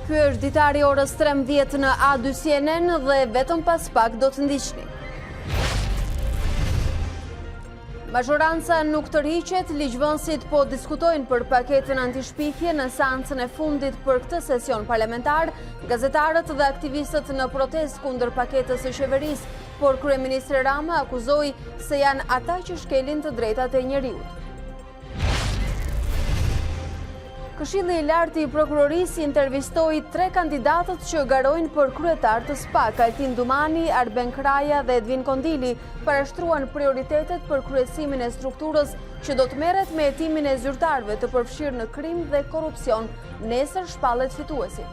Ky është ditari orës 13 në A2 CNN dhe vetëm pas pak do të ndiqni. Mazhoranca nuk tërhiqet, ligjvënësit po diskutojnë për paketën antishpikje në seancën e fundit për këtë sesion parlamentar, gazetarët dhe aktivistët në protestë kundër paketës së qeverisë, por kryeministri Rama akuzoi se janë ata që shkelin të drejtat e njeriut. Këshilli i lartë i prokurorisë intervistoi 3 kandidatët që garojnë për kryetar të SPAK, Altin Dumani, Arben Kraja dhe Edvin Kondili, parashtruan prioritetet për kryesimin e strukturës që do të merret me hetimin e zyrtarëve të përfshirë në krim dhe korrupsion. Nesër shpallet fituesi.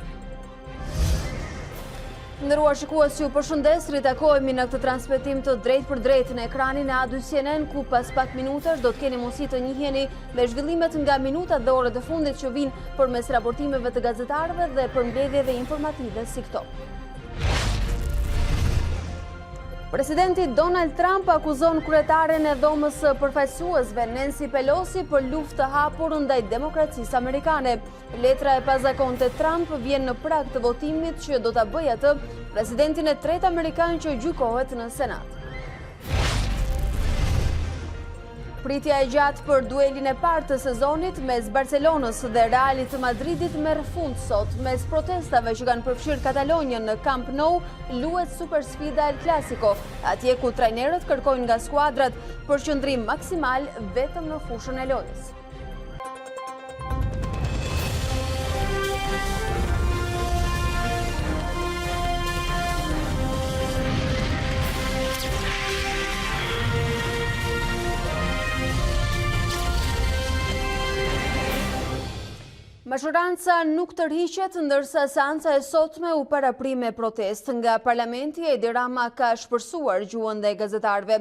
Nderuar shikues, ju përshëndes, ritakohemi në këtë transmetim të drejt për drejt në ekranin e A2 CNN, ku pas pak minutash do të keni mundësi të njiheni me zhvillimet nga minutat dhe orët e fundit që vinë përmes raportimeve të gazetarëve dhe përmbledhjeve informative si këto. Presidenti Donald Trump akuzon kryetaren e Dhomës së Përfaqësuesve Nancy Pelosi për luftë të hapur ndaj demokracisë amerikane. Letra e pazakonte Trump vjen në prag të votimit që do ta bëjë atë presidentin e tretë amerikan që gjykohet në Senat. Pritja e gjatë për duelin e parë të sezonit mes Barcelonës dhe Realit të Madridit merr fund sot. Mes protestave që kanë përfshirë Katalonjën në Camp Nou, luhet supersfida El Clasico, atje ku trajnerët kërkojnë nga skuadrat përqendrim maksimal vetëm në fushën e lojës. Mazhoranca nuk tërhiqet, ndërsa seanca e sotme u parapri me protestë. Nga parlamenti, Edi Rama ka shpërsuar gjuhën dhe gazetarëve.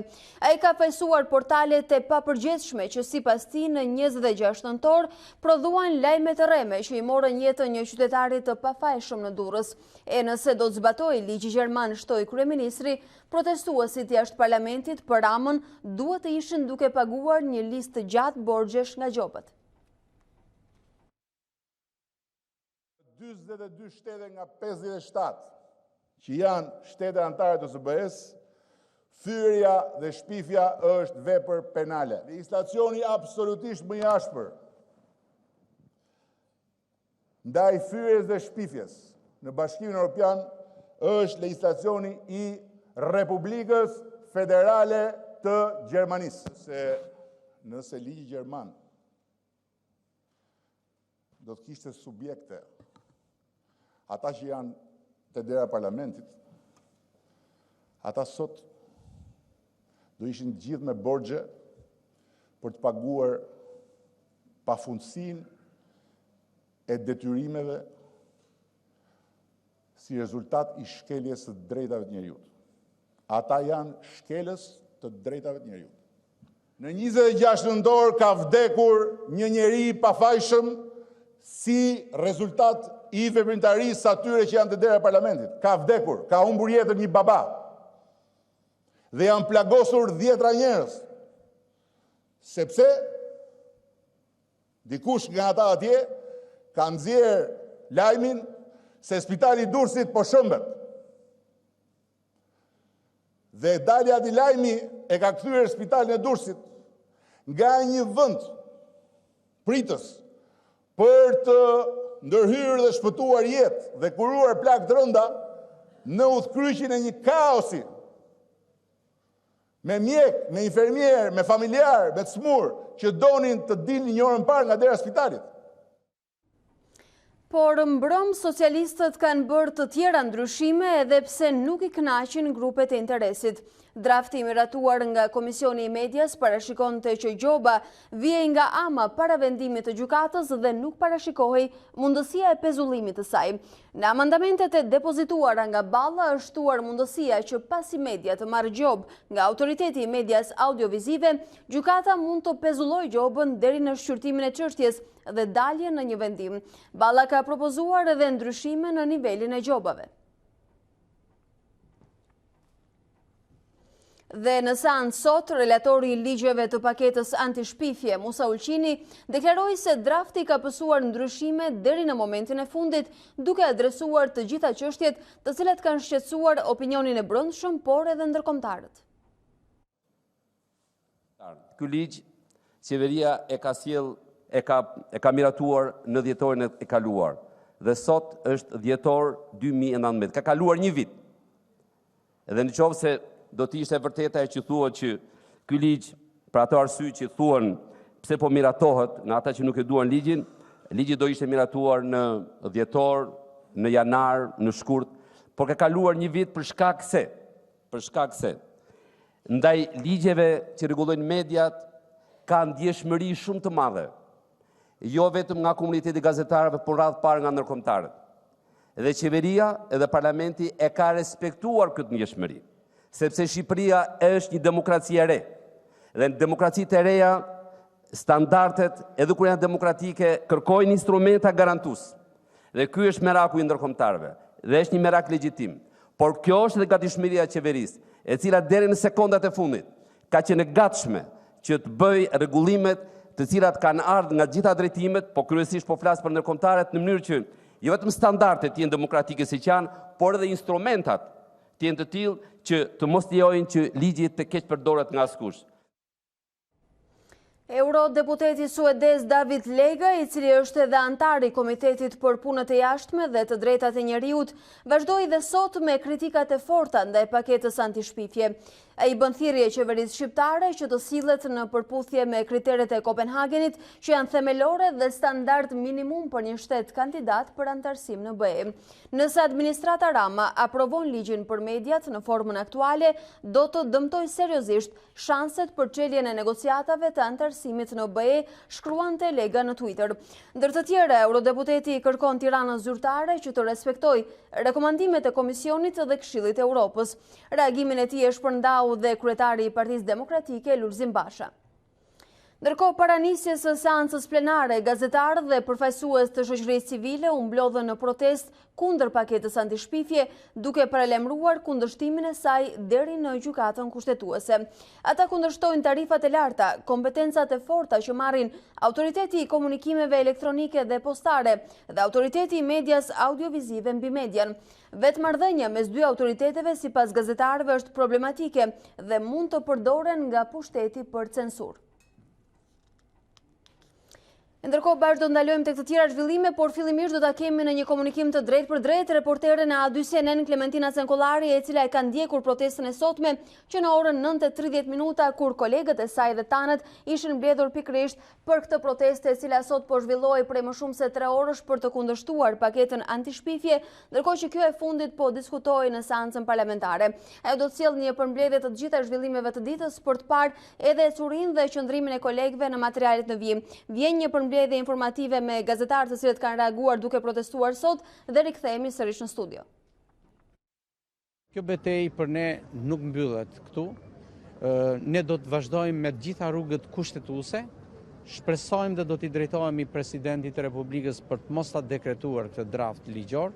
Ai ka fajsuar portalet e papërgjithshme që sipas tij në 26 nëntor prodhuan lajme të rreme që i morën jetën një qytetari të pafajshëm në Durrës. E nëse do të zbatojë ligji gjerman, shtoi kryeministri, protestuesit jashtë parlamentit për Ramën duhet të ishin duke paguar një listë të gjatë borxhesh nga gjobët. 42 shtete nga 57 që janë shtete anëtare të SBE-s, thyrja dhe shpifja është vepër penale. Legjislacioni absolutisht më i ashpër ndaj thyrjes dhe shpifjes në Bashkimin Evropian është legjislacioni i Republikës Federale të Gjermanisë. Nëse ligji gjerman do të kishte subjekte, ata që janë të dera parlamentit, ata sot do ishin gjithë me borxhe për të paguar pafundësinë e detyrimeve si rezultat i shkeljes së drejtave të njerëzit. Ata janë shkelës të drejtave të njerëzit. Në 26 nëntor ka vdekur një njeri i pafajshëm si rezultat i veprimtarisë atyre që janë të dera parlamentit. Ka vdekur, ka humbur jetën një baba. Dhe janë plagosur 10 njerëz. Sepse dikush nga ata atje ka nxjerr lajmin se spitali i Durrësit po shëmbet. Dhe dalja ati lajmi e ka kthyer spitalin e Durrësit nga një vend pritës për të ndërhyrë dhe shpëtuar jetë dhe kuruar plagë të rënda në udhkryqin e një kaosi me mjek, me infermier, me familjar, me të smur që donin të dilnin një orën parë nga dera spitalit. Por mbrëm socialistët kanë bërë të tjera ndryshime edhe pse nuk i kënaqin grupet e interesit. Drafti i miratuar nga Komisioni i Medias parashikonte që gjoba vijej nga ama para vendimit të gjykatës dhe nuk parashikohej mundësia e pezullimit të saj. Në amandamentet e depozituara nga Balla është shtuar mundësia që pasi media të marrë gjobë nga Autoriteti i Medias Audiovizive, gjykata mund të pezullojë gjobën deri në shqyrtimin e çështjes dhe dalje në një vendim. Balla ka propozuar edhe ndryshime në nivelin e gjobave. Dhe në seancë sot, relatori i ligjeve të paketës antishpifje, Musa Ulqini, deklaroi se drafti ka pësuar ndryshime deri në momentin e fundit, duke adresuar të gjitha çështjet të cilat kanë shqetësuar opinionin e brendshëm, por edhe ndërkombëtarët. Ky ligj, qeveria e ka miratuar në dhjetorin e kaluar dhe sot është dhjetor 2019. Ka kaluar një vit. Edhe në qovë se do të ishte vërteta e që thua që ky ligj, për ato arsye që thuan pse po miratohet në ata që nuk e duan ligjin, ligji do ishte miratuar në dhjetor, në janar, në shkurt, por ka kaluar një vit për shkak se ndaj ligjeve që rregullojnë mediat ka ndjeshmëri shumë të madhe, jo vetëm nga komuniteti i gazetarëve, por radh parë nga ndërkombëtarët. Dhe qeveria edhe parlamenti e ka respektuar këtë ndjeshmëri, sepse Shqipëria është një demokraci e re. Dhe në demokracitë e reja, standardet edhe kur janë demokratike kërkojnë instrumenta garantues. Dhe ky është meraku i ndërkombëtarëve, dhe është një merak legjitim. Por kjo është edhe gatishmëria e qeverisë, e cila deri në sekondat e fundit ka qenë e gatshme që të bëj rregullimet të cilat kanë ardhur nga gjitha drejtimet, po kryesisht po flas për ndërkombëtarët në mënyrë që jo vetëm standardet të jenë demokratike si që janë, por edhe instrumentat të jenë të tillë që të mos lejojnë që ligji të keq përdoret nga askush. Eurodeputeti suedez David Lega, i cili është edhe antar i Komitetit për Punët e Jashtme dhe të Drejtat e Njerëzit, vazhdoi dhe sot me kritikat e forta ndaj paketës antishpifje. Ai bën thirrje qeverisë shqiptare që të sillet në përputhje me kriteret e Kopenhagenit, që janë themelore dhe standard minimum për një shtet kandidat për antarësim në BE. Nëse administrata Rama aprovon ligjin për mediat në formën aktuale, do të dëmtojë seriozisht shanset për çeljen e negociatave të antarësimit në BE, shkruante Lega në Twitter. Ndër të tjera, eurodeputeti kërkon Tiranën zyrtare që të respektojë rekomandimet e Komisionit dhe Këshillit të Evropës. Reagimin e tij e shpërndau dhe kryetari i Partisë Demokratike Lulzim Basha. Ndërkohë, para nisjes së seancës plenare, gazetarët dhe përfaqësues të shoqërisë civile u mblodhën në protestë kundër paketës antishpifje, duke paralajmëruar kundërshtimin e saj deri në gjykatën kushtetuese. Ata kundërshtojnë tarifat e larta, kompetencat e forta që marrin Autoriteti i Komunikimeve Elektronike dhe Postare dhe Autoriteti i Medias Audiovizive mbi median. Vetë marrëdhënia mes dy autoriteteve sipas gazetarëve është problematike dhe mund të përdoren nga pushteti për censurë. Ndërkohë, bashkë do ndalojmë tek të tjera zhvillime, por fillimisht do ta kemi në një komunikim të drejtë për drejtë reporteren e A2 CNN Klementina Cenkollari, e cila e ka ndjekur protestën e sotme që në orën 9:30 kur kolegët e saj dhe tanët ishin mbledhur pikërisht për këtë protestë, e cila sot po zhvillohej prej më shumë se 3 orësh për të kundërshtuar paketën antishpifje, ndërkohë që kjo e fundit po diskutohej në seancën parlamentare. Ajo do të sjellë një përmbledhje të gjitha zhvillimeve të ditës për të parë edhe ecurinë dhe qëndrimin e kolegëve në materialet në vijim. Vjen një përmbledhje informative me gazetarët të cilët kanë reaguar duke protestuar sot dhe rikthehemi sërish në studio. Kjo betejë për ne nuk mbyllet këtu. Ne do të vazhdojmë me gjitha rrugët kushtetuese. Shpresojmë dhe do t'i drejtohemi Presidentit të Republikës për të mos ta dekretuar këtë draft ligjor.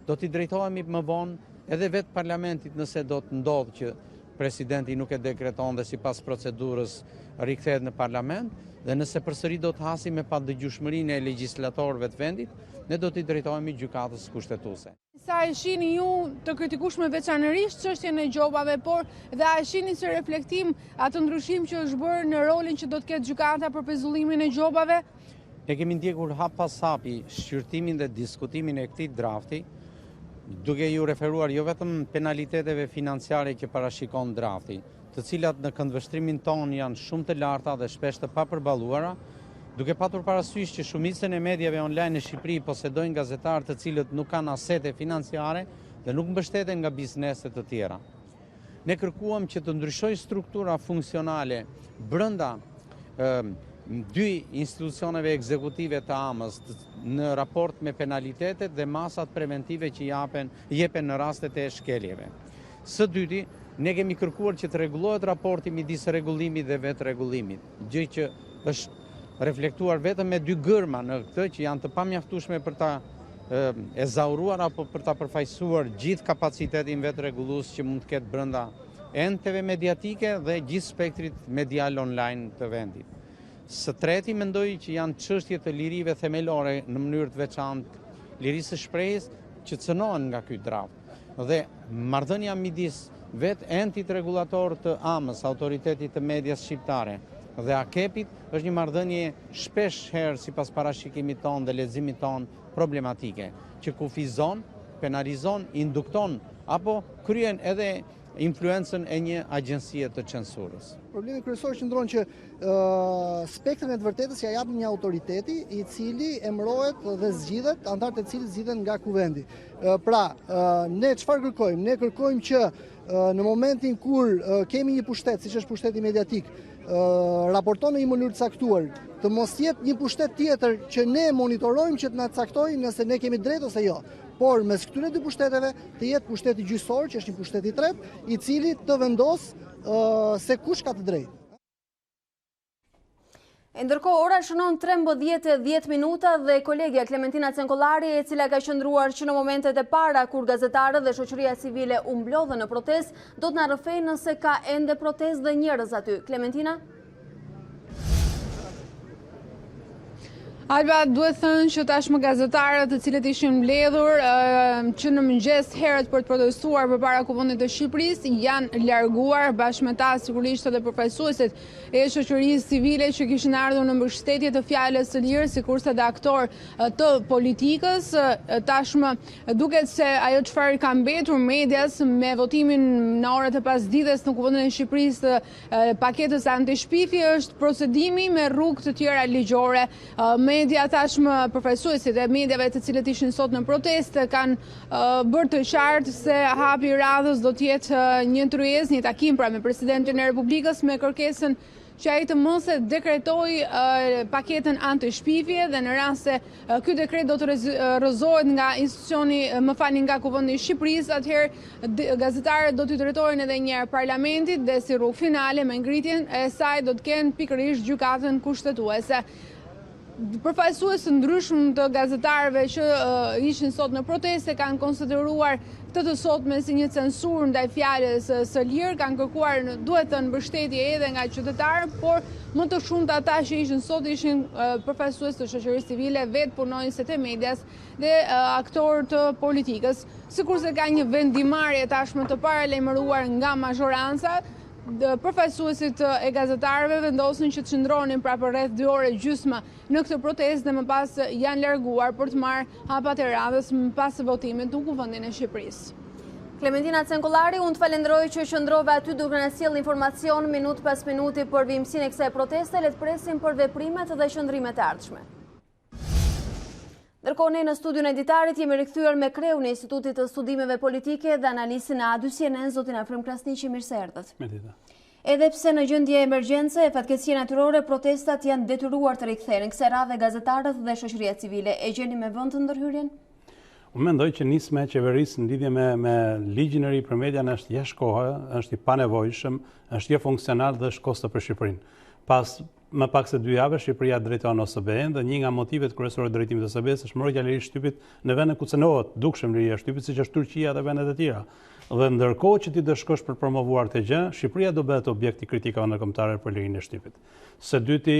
Do t'i drejtohemi më vonë edhe vetë Parlamentit nëse do të ndodhë që Presidenti nuk e dekreton dhe sipas procedurës rikthehet në Parlament. Dhe nëse përsëri do të hasim me padëgjueshmërinë e legjislatorëve të vendit, ne do t'i drejtohemi gjykatës kushtetuese. Sa e shihni ju të kritikueshme veçanërisht çështjen e gjobave, por dhe a e shihni si reflektim atë ndryshim që është bërë në rolin që do të ketë gjykata për pezullimin e gjobave? Ne kemi ndjekur hap pas hapi shqyrtimin dhe diskutimin e këtij drafti, duke ju referuar jo vetëm penaliteteve financiare që parashikon drafti, të cilat në këndvështrimin tonë janë shumë të larta dhe shpesh të papërballuara, duke patur parasysh që shumicën e mediave online në Shqipëri posedojnë gazetarë të cilët nuk kanë asete financiare dhe nuk mbështeten nga bizneset të tjera. Ne kërkuam që të ndryshojë struktura funksionale brenda dy institucioneve ekzekutive të AMës në raport me penalitetet dhe masat preventive që jepen në rastet e shkeljeve. Së dyti, ne kemi kërkuar që të rregullohet raporti midis rregullimit dhe vetë rregullimit, gjë që është reflektuar vetëm me dy gërma në këtë që janë të pamjaftueshme për ta ezauruar apo për ta përfaqësuar gjithë kapacitetin vetë rregullues që mund të ketë brenda enteve mediatike dhe gjithë spektrit medial online të vendit. Së treti mendoj që janë çështje të lirive themelore në mënyrë të veçantë lirisë së shprehjes që cënohen nga ky draft. Dhe marrëdhënia midis vetë entit regulator të AMës, Autoritetit të Medias Shqiptare, dhe AKEP-it është një marrëdhënie shpesh herë sipas parashikimit tonë dhe leximit tonë problematike, që kufizon, penalizon, indukton apo kryen edhe influencën e një agjencie të censurës. Problemi kryesor qëndron që spektrin e të vërtetës ja jap një autoriteti i cili emërohet dhe zgjidhet, anëtarët e cilit zgjidhen nga kuvendi. Pra, ne çfarë kërkojmë? Ne kërkojmë që në momentin kur kemi një pushtet, siç është pushteti mediatik, raporton në një mënyrë të caktuar, të mos jetë një pushtet tjetër që ne monitorojmë që të na caktojë nëse ne kemi drejt ose jo. Por mes këtyre dy pushteteve të jetë pushteti gjyqësor, që është një pushtet i tretë, i cili të vendos se kush ka të drejtë. Ndërkohë, ora shënon 13:10 dhe kolegja Klementina Cenkollari, e cila ka qëndruar që në momentet e para kur gazetarët dhe shoqëria civile u mblodhën në protestë, do të na rrëfejë nëse ka ende protestë dhe njerëz aty. Klementina? Alba, duhet thënë që tashmë gazetarët të cilët ishin mbledhur që në mëngjes herët për të protestuar përpara Kuvendit të Shqipërisë janë larguar, bashkë me ta sigurisht edhe përfaqësuesit e shoqërisë civile që kishin ardhur në mbështetje të fjalës së lirë, sikurse edhe aktor të politikës. Tashmë duket se ajo çfarë ka mbetur medias me votimin në orët e pasdites në Kuvendin e Shqipërisë të paketës antishpifje është procedimi me rrugë të tjera ligjore. Media tashmë përfaqësuesit e mediave të cilët ishin sot në protestë kanë bërë të qartë se hapi i radhës do të jetë një tryezë, një takim pra me presidentin e Republikës me kërkesën që ai të mos e dekretoj paketën antishpifje dhe në rast se ky dekret do të rrëzohet nga institucioni, nga Kuvendi i Shqipërisë, atëherë gazetarët do t'i drejtohen edhe një herë parlamentit dhe si rrugë finale me ngritjen e saj do të kenë pikërisht gjykatën kushtetuese. Përfaqësues të ndryshëm të gazetarëve që ishin sot në proteste kanë konsideruar këtë të sotme si një censurë ndaj fjalës së lirë, kanë kërkuar duhet të mbështetje edhe nga qytetarët, por më të shumtë ata që ishin sot ishin përfaqësues të shoqërisë civile, vetë punonjësit e medias dhe aktorë të politikës. Sikurse ka një vendimarrje tashmë të paralajmëruar nga mazhoranca, përfaqësuesit e gazetarëve vendosin që të qëndronin pra për rreth 2 orë gjysmë në këtë protestë dhe më pas janë larguar për të marrë hapat e radhës më pas votimit në Kuvendin e Shqipërisë. Klementina Cenkollari, unë të falenderoj që qëndrove aty duke na sjellë informacion minut pas minuti për vimësinë e kësaj proteste. Le të presim për veprimet dhe qëndrimet e ardhshme. Ndërkohë ne në studion e Ditarit jemi rikthyer me kreun e Institutit të Studimeve Politike dhe Analisën e A2CNN, zotin Afrim Krasniqi, mirë se erdhët. Edhe pse në gjendje emergjence e fatkeqësie natyrore, protestat janë detyruar të rikthehen. Kësaj radhe gazetarët dhe shoqëria civile e gjeni me vend të ndërhyrjen? Unë mendoj që nisme e qeverisë në lidhje me ligjin e ri për median është jashtë kohe, është i panevojshëm, është jo funksional dhe është kosto për Shqipërinë. Pas më pak se 2 javë Shqipëria drejton OSBE-n dhe një nga motivet kryesore të drejtimit të OSBE-s është mbrojtja e lirisë shtypit në vende ku cënohet dukshëm liria e shtypit, siç është Turqia dhe vendet e tjera. Dhe ndërkohë që ti do shkosh për promovuar këtë gjë, Shqipëria do bëhet objekt i kritikave ndërkombëtare për lirinë e shtypit. Së dyti,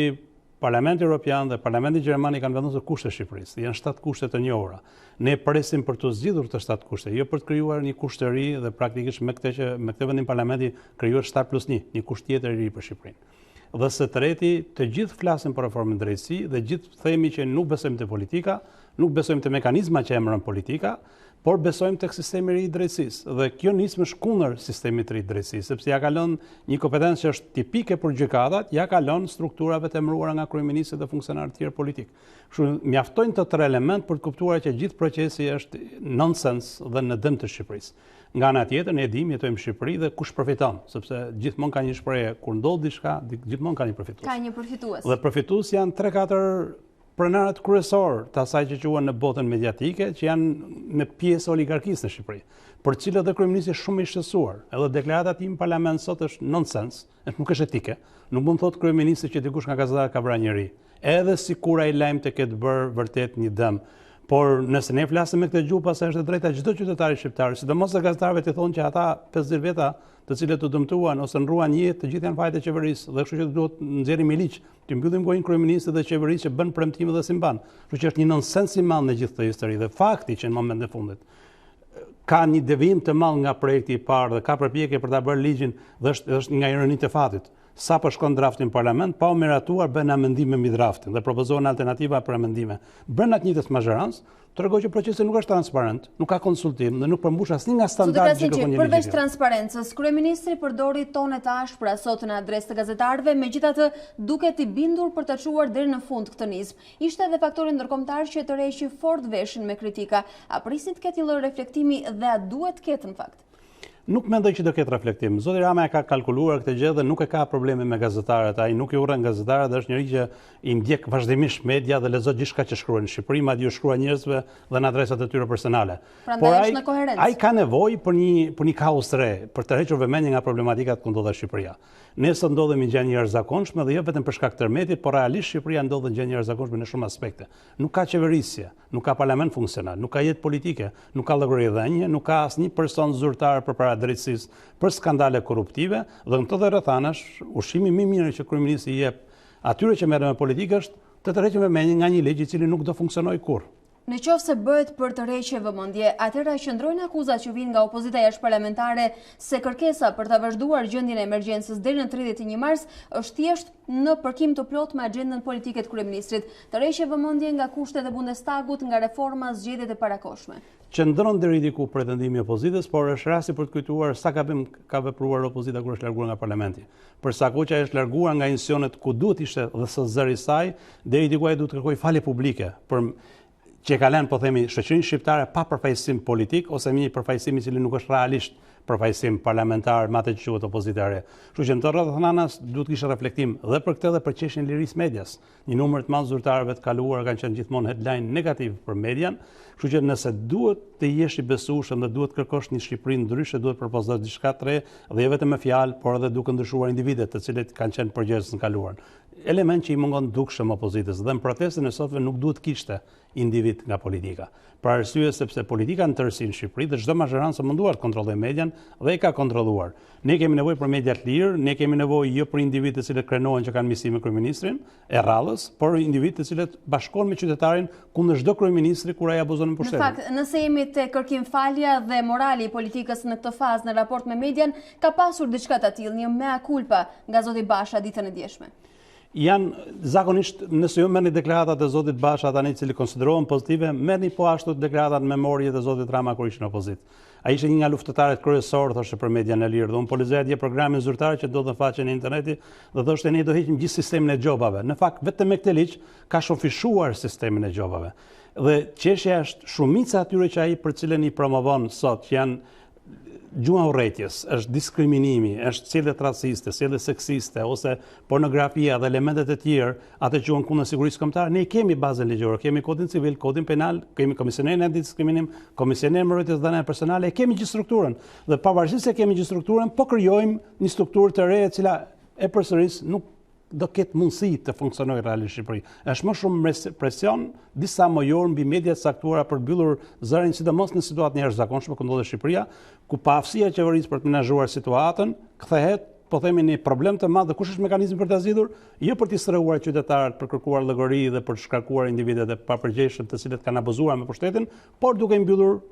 Parlamenti Evropian dhe Parlamenti Gjerman i kanë vendosur kushte Shqipërisë. Janë 7 kushte të njohura. Ne presim për të zgjidhur të 7 kushte, jo për të krijuar një kusht të ri dhe praktikisht me këtë vendim parlamenti krijuar 7+1, një kusht tjetër i ri për Shqipërinë. Dhe së treti, të gjithë flasin për reformën drejtësi dhe gjithë themi që nuk besojmë te politika, nuk besojmë te mekanizma që emëron politika, por besojmë tek sistemi i ri i drejtësisë. Dhe kjo nismë kundër sistemit të ri të drejtësisë, sepse ja ka lënë një kompetencë që është tipike për gjykatat, ja ka lënë strukturave të emëruara nga kryeministri dhe funksionarët tjerë politik. Kështu mjaftojnë të 3 element për të kuptuar që gjithë procesi është nonsens dhe në dëm të Shqipërisë. Nga ana tjetër, ne dimë jetojmë në Shqipëri dhe kush përfiton, sepse gjithmonë ka një shprehje, kur ndodh diçka, gjithmonë ka një përfitues. Ka një përfitues. Dhe përfitues janë 3-4 pronarët kryesor të asaj që quhen në botën mediatike, që janë në pjesë oligarkisë në Shqipëri, për cilët dhe kryeministri shumë i shqetësuar. Edhe deklarata tim në parlament sot është nonsens, nuk është etike. Nuk mund të thotë kryeministri që dikush nga gazetarët ka vrarë njëri, edhe sikur ai lajm të ketë bërë vërtet një dëm. Por nëse ne flasim me këtë gjuhë, pastaj është e drejta çdo qytetari shqiptar, sidomos të gazetarëve të thonë që ata 50 veta të cilët u dëmtuan ose ndruan jetë, të gjithë janë fajtë e qeverisë, dhe kështu që duhet nxjerrim i liq, të mbyllim gojën kryeministit dhe qeverisë që bën premtime dhe si mban. Kështu që është një nonsens i madh në gjithë këtë histori dhe fakti që në momentin e fundit ka një devijim të madh nga projekti i parë dhe ka përpjekje për ta bërë ligjin dhe është nga ironitë e fatit. Sa po shkon drafti në parlament, pa u miratuar bën amendime mbi draftin dhe propozohen alternativa për amendime. Brenda të njëjtës mazhërans, tregoj që procesi nuk është transparent, nuk ka konsultim dhe nuk përmbush asnjë nga standardet që kërkon një ligj. Përveç transparencës, kryeministri përdori tone të ashpra sot në adresë të gazetarëve, megjithatë duket i bindur për ta çuar deri në fund këtë nizm. Ishte edhe faktori ndërkombëtar që tërheqi fort veshin me kritika. A prisin të ketë një lloj reflektimi dhe a duhet të ketë në fakt? Nuk mendoj që do ketë reflektim. Zoti Rama e ka kalkuluar këtë gjë dhe nuk e ka probleme me gazetarët. Ai nuk i urren gazetarët dhe është njëri që i ndjek vazhdimisht media dhe lexon gjithçka që shkruan në Shqipëri, madje shkruan njerëzve dhe në adresat e tyre personale. Prandaj është në koherencë. Ai ka nevojë për një kaos të re, për të hequr vëmendje nga problematikat ku ndodhet Shqipëria. Ne sot ndodhemi në gjendje jashtëzakonshme dhe jo vetëm për shkak të tërmetit, por realisht Shqipëria ndodhet në gjendje jashtëzakonshme në shumë aspekte. Nuk ka qeverisje, nuk ka parlament funksional, nuk ka jetë politike, nuk ka llogaridhënie, nuk ka asnjë person zyrtar përpara drejtësisë për skandale korruptive dhe në këto rrethanash ushqimi më i mirë që kryeministri i jep atyre që merren me politikë është të tërheqim vëmendjen nga një ligj i cili nuk do funksionojë kurrë. Në qoftë se bëhet për tërheqje vëmendje, atëherë qëndrojnë akuzat që vijnë nga opozita jashtëparlamentare se kërkesa për ta vazhduar gjendjen e emergjencës deri në 31 mars është thjesht në përkim të plot me agjendën politike të kryeministrit. Tërheqje vëmendje nga kushtet e Bundestagut, nga reforma, zgjedhjet e parakohshme. Qëndron deri diku pretendimi i opozitës, por është rasti për të kujtuar sa gabim ka vepruar opozita kur është larguar nga parlamenti. Për sa kohë që është larguar nga institucionet ku duhet ishte dhe së zëri i saj, deri diku ai duhet të kërkojë falje publike për që ka lënë, po themi, shoqërinë shqiptare pa përfaqësim politik ose një përfaqësim i cili nuk është realisht përfaqësim parlamentar me atë që quhet opozitare. Kështu që në të rrethananas duhet kishte reflektim dhe për këtë dhe për çështjen e lirisë medias. Një numër të madh zyrtarëve të kaluar kanë qenë gjithmonë headline negativ për median, kështu që nëse duhet të jesh i besueshëm dhe duhet kërkosh një Shqipëri ndryshe, duhet propozosh diçka të re dhe jo vetëm me fjalë, por edhe duke ndryshuar individet të cilët kanë qenë përgjegjës në kaluar. Element që i mungon dukshëm opozitës dhe në protestën e sotme nuk duhet kishte individ nga politika. Për arsye sepse politika në tërësi në Shqipëri dhe çdo mazhërancë munduar të kontrollojë median dhe e ka kontrolluar. Ne kemi nevojë për media të lirë, ne kemi nevojë jo për individ të cilët krenohen që kanë misi me kryeministrin e rrallës, por individ të cilët bashkohen me qytetarin kundër çdo kryeministri kur ai abuzon në pushtet. Në fakt, nëse jemi te kërkim falja dhe morali i politikës në këtë fazë në raport me median, ka pasur diçka të tillë, një mea culpa nga zoti Basha ditën e djeshme. Janë zakonisht, nëse ju merrni deklaratat e zotit Basha tani i cili konsiderohen pozitive, merrni po ashtu deklaratat memorie të zotit Rama kur ishin në opozit. Ai ishte një nga luftëtarët kryesorë thoshte për median e lirë dhe unë po lexoja dje programin zyrtar që do të faqen në interneti dhe thoshte ne do heqim gjithë sistemin e xhopave. Në fakt vetëm me këtë ligj ka shofishuar sistemin e xhopave. Dhe çështja është shumica atyre që ai për cilën i promovon sot që janë gjuma urrëties, është diskriminimi, është sjellje raciste, sjellje seksiste ose pornografia dhe elementet e tjerë, ato që janë kundër sigurisë kombëtare, ne kemi bazën ligjore, kemi kodin civil, kodin penal, kemi komisionerin antidiskriminim, komisionerin mbrojtjes së dhënave personale, kemi gjithë strukturën. Dhe pavarësisht se kemi gjithë strukturën, po krijojmë një strukturë të re e cila e përsëris nuk do ketë mundësi të funksionojë realisht Shqipëri. Është më shumë presion disa mojor mbi mediat saktuara për mbyllur zërin, sidomos në situatën e jashtëzakonshme ku ndodhet Shqipëria, ku paaftësia e qeverisë për të menaxhuar situatën kthehet, po themi, në problem të madh. Dhe kush është mekanizmi për ta zgjidhur? Jo për të strehtuar qytetarët, për kërkuar llogari dhe për të shkarkuar individet e papërgjegjshëm të cilët kanë abuzuar me pushtetin, por duke mbyllur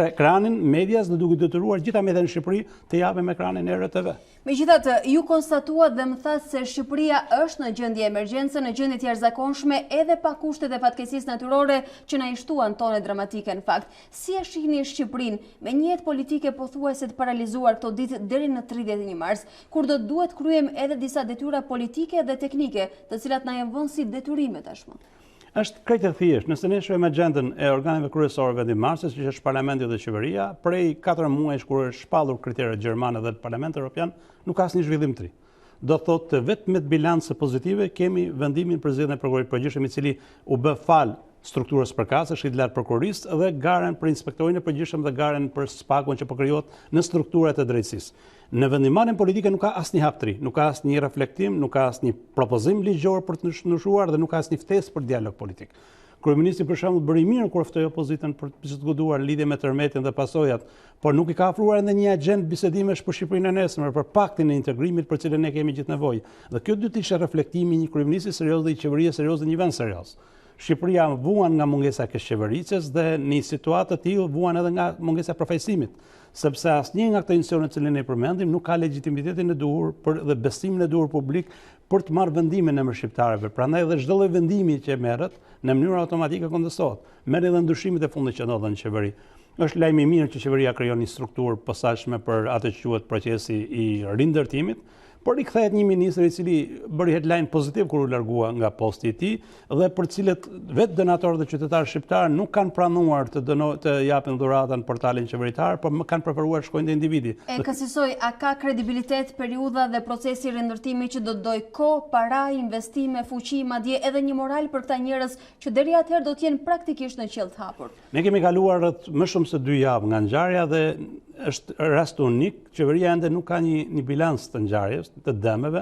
ekranin medias dhe duke detyruar gjitha mediat në Shqipëri të japin ekranin e RTV. Megjithatë, ju konstatuat dhe më thatë se Shqipëria është në gjendje emergjence, në gjendje të jashtëzakonshme edhe pa kushtet e fatkeqësisë natyrore që na i shtuan tone dramatike në fakt. Si e shihni Shqipërinë me një jetë politike pothuajse të paralizuar këto ditë deri në 31 mars, kur do duhet kryejmë edhe disa detyra politike dhe teknike, të cilat na janë vënë si detyrime tashmë? Është krejt e thjeshtë. Nëse ne shohim agjendën e organeve kryesorë vendim marsit, që është Parlamenti dhe Qeveria, prej 4 muajsh kur është shpallur kriteret gjermane dhe Parlamenti Evropian, nuk ka asnjë zhvillim të ri. Do thotë vetëm me bilancë pozitive kemi vendimin për zgjedhjen e prokurorit përgjithshëm i cili u bë fal strukturës përkatëse, është i lartë prokurorisë dhe garen për inspektorin e përgjithshëm dhe garen për spagun që po krijohet në strukturat e drejtësisë. Në vendimarrjen politike nuk ka asnjë hap të ri, nuk ka asnjë reflektim, nuk ka asnjë propozim ligjor për të ndryshuar dhe nuk ka asnjë ftesë për dialog politik. Kryeministri për shembull bëri mirë kur ftoi opozitën për të diskutuar lidhje me tërmetin dhe pasojat, por nuk i ka ofruar edhe një agjendë bisedimesh për Shqipërinë e nesërme, për paktin e integrimit për cilën ne kemi gjithë nevojë. Dhe kjo duhet të ishte reflektimi i një kryeministri serioz dhe i qeverisë serioze dhe një vend serioz. Shqipëria vuan nga mungesa e këshqeverisjes dhe në situatë të tillë vuan edhe nga mungesa e përfaqësimit, sepse asnjë nga këto institucione që ne përmendim nuk ka legitimitetin e duhur dhe besimin e duhur publik për të marrë vendime në emër shqiptarëve. Prandaj edhe çdo lloj vendimi që merret në mënyrë automatike kontestohet. Merr edhe ndryshimet e fundit që ndodhen në qeveri. Është lajm i mirë që qeveria krijon një strukturë posaçme për atë që quhet procesi i rindërtimit, por i kthehet një ministër i cili bëri headline pozitiv kur u largua nga posti i tij dhe për cilët vetë donatorët dhe qytetarët shqiptar nuk kanë pranuar të japin dhurata në portalin qeveritar, por më kanë preferuar shkojnë te individi. E kësaj, a ka kredibilitet periudha dhe procesi i rindërtimit që do të dojë kohë, para, investime, fuqi, madje edhe një moral për këta njerëz që deri atëherë do të jenë praktikisht në qiell të hapur? Ne kemi kaluar më shumë se 2 javë nga ngjarja dhe është rast unik. Qeveria ende nuk ka një bilans të ngjarjes, të dëmeve,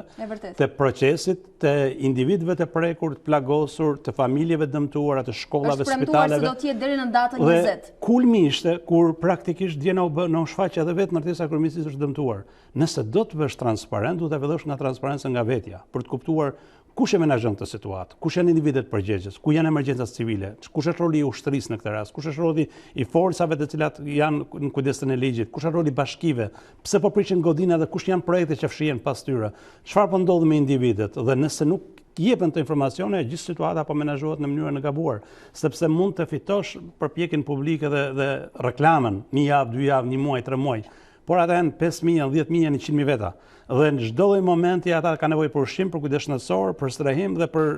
të procesit, të individëve të prekur, të plagosur, të familjeve dëmtuara, të shkollave, spitaleve. Është premtuar se do të jetë deri në datën 20. Dhe kulmi ishte kur praktikisht djena u shfaq edhe vetë martesa e kryeministit është dëmtuar. Nëse do të vesh transparent, duhet ta fillosh nga transparenca nga vetja, për të kuptuar kush e menaxhon këtë situatë, kush janë individët përgjegjës, ku janë emergjencat civile, kush është roli i ushtrisë në këtë rast, kush është roli i forcave të cilat janë në kujdesën e ligjit, kush është roli i bashkive, pse po prishin godina dhe kush janë projektet që fshihen pas tyre, çfarë po ndodh me individët dhe nëse nuk jepen të informacione, gjithë situata po menaxhohet në mënyrën e gabuar, sepse mund të fitosh përpjekjen publike dhe reklamën, 1 javë, 2 javë, 1 muaj, 3 muaj, por ata janë 5.000, 10.000, 100.000 veta. Dhe në çdo lloj momenti ata kanë nevojë për ushqim, për kujdes shëndetësor, për strehim dhe për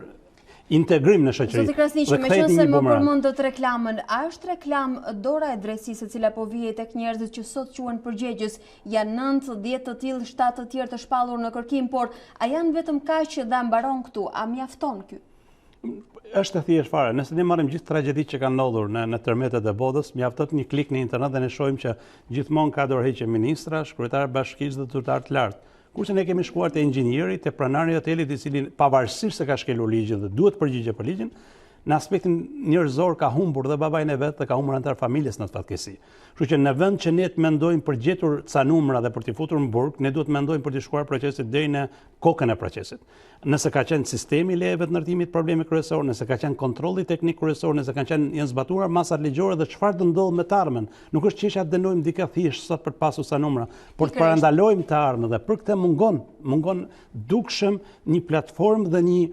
integrim në shoqëri. Zoti Krasniqi, meqense më përmendët reklamën, a është reklam dora e drejtësisë e cila po vije tek njerëzit që sot quhen përgjegjës? Janë 9, 10 të tillë, 7 të tjerë të shpallur në kërkim, por a janë vetëm kaq dhe mbaron këtu? A mjafton ky? Është e thjeshtë fare. Nëse ne marrim gjithë tragjeditë që kanë ndodhur në tërmetet e botës, mjafton një klik në internet dhe ne shohim që gjithmonë ka dorëheqje ministrash, kryetarë bashkisë dhe zyrtarë të lartë. Kurse ne kemi shkuar te inxhinieri, te pronari i hotelit i cili pavarësisht se ka shkelur ligjin dhe duhet përgjigje për ligjin, në aspektin njerëzor ka humbur dhe babain e vet dhe ka humbur antar familjes në fatkeqësi. Kështu që në vend që ne të mendojmë për gjetur ca numra dhe për t'i futur në burg, ne duhet mendojmë për të shkuar procesit deri në kokën e procesit. Nëse ka qenë sistemi i lejeve të ndërtimit problemi kryesor, nëse ka qenë kontrolli teknik kryesor, nëse kanë janë zbatuar masat ligjore dhe çfarë do ndodh me të ardhmen. Nuk është çështja të dënojmë dikë thjesht sot për të pasur sa numra, por të parandalojmë të ardhmen dhe për këtë mungon dukshëm një platformë dhe një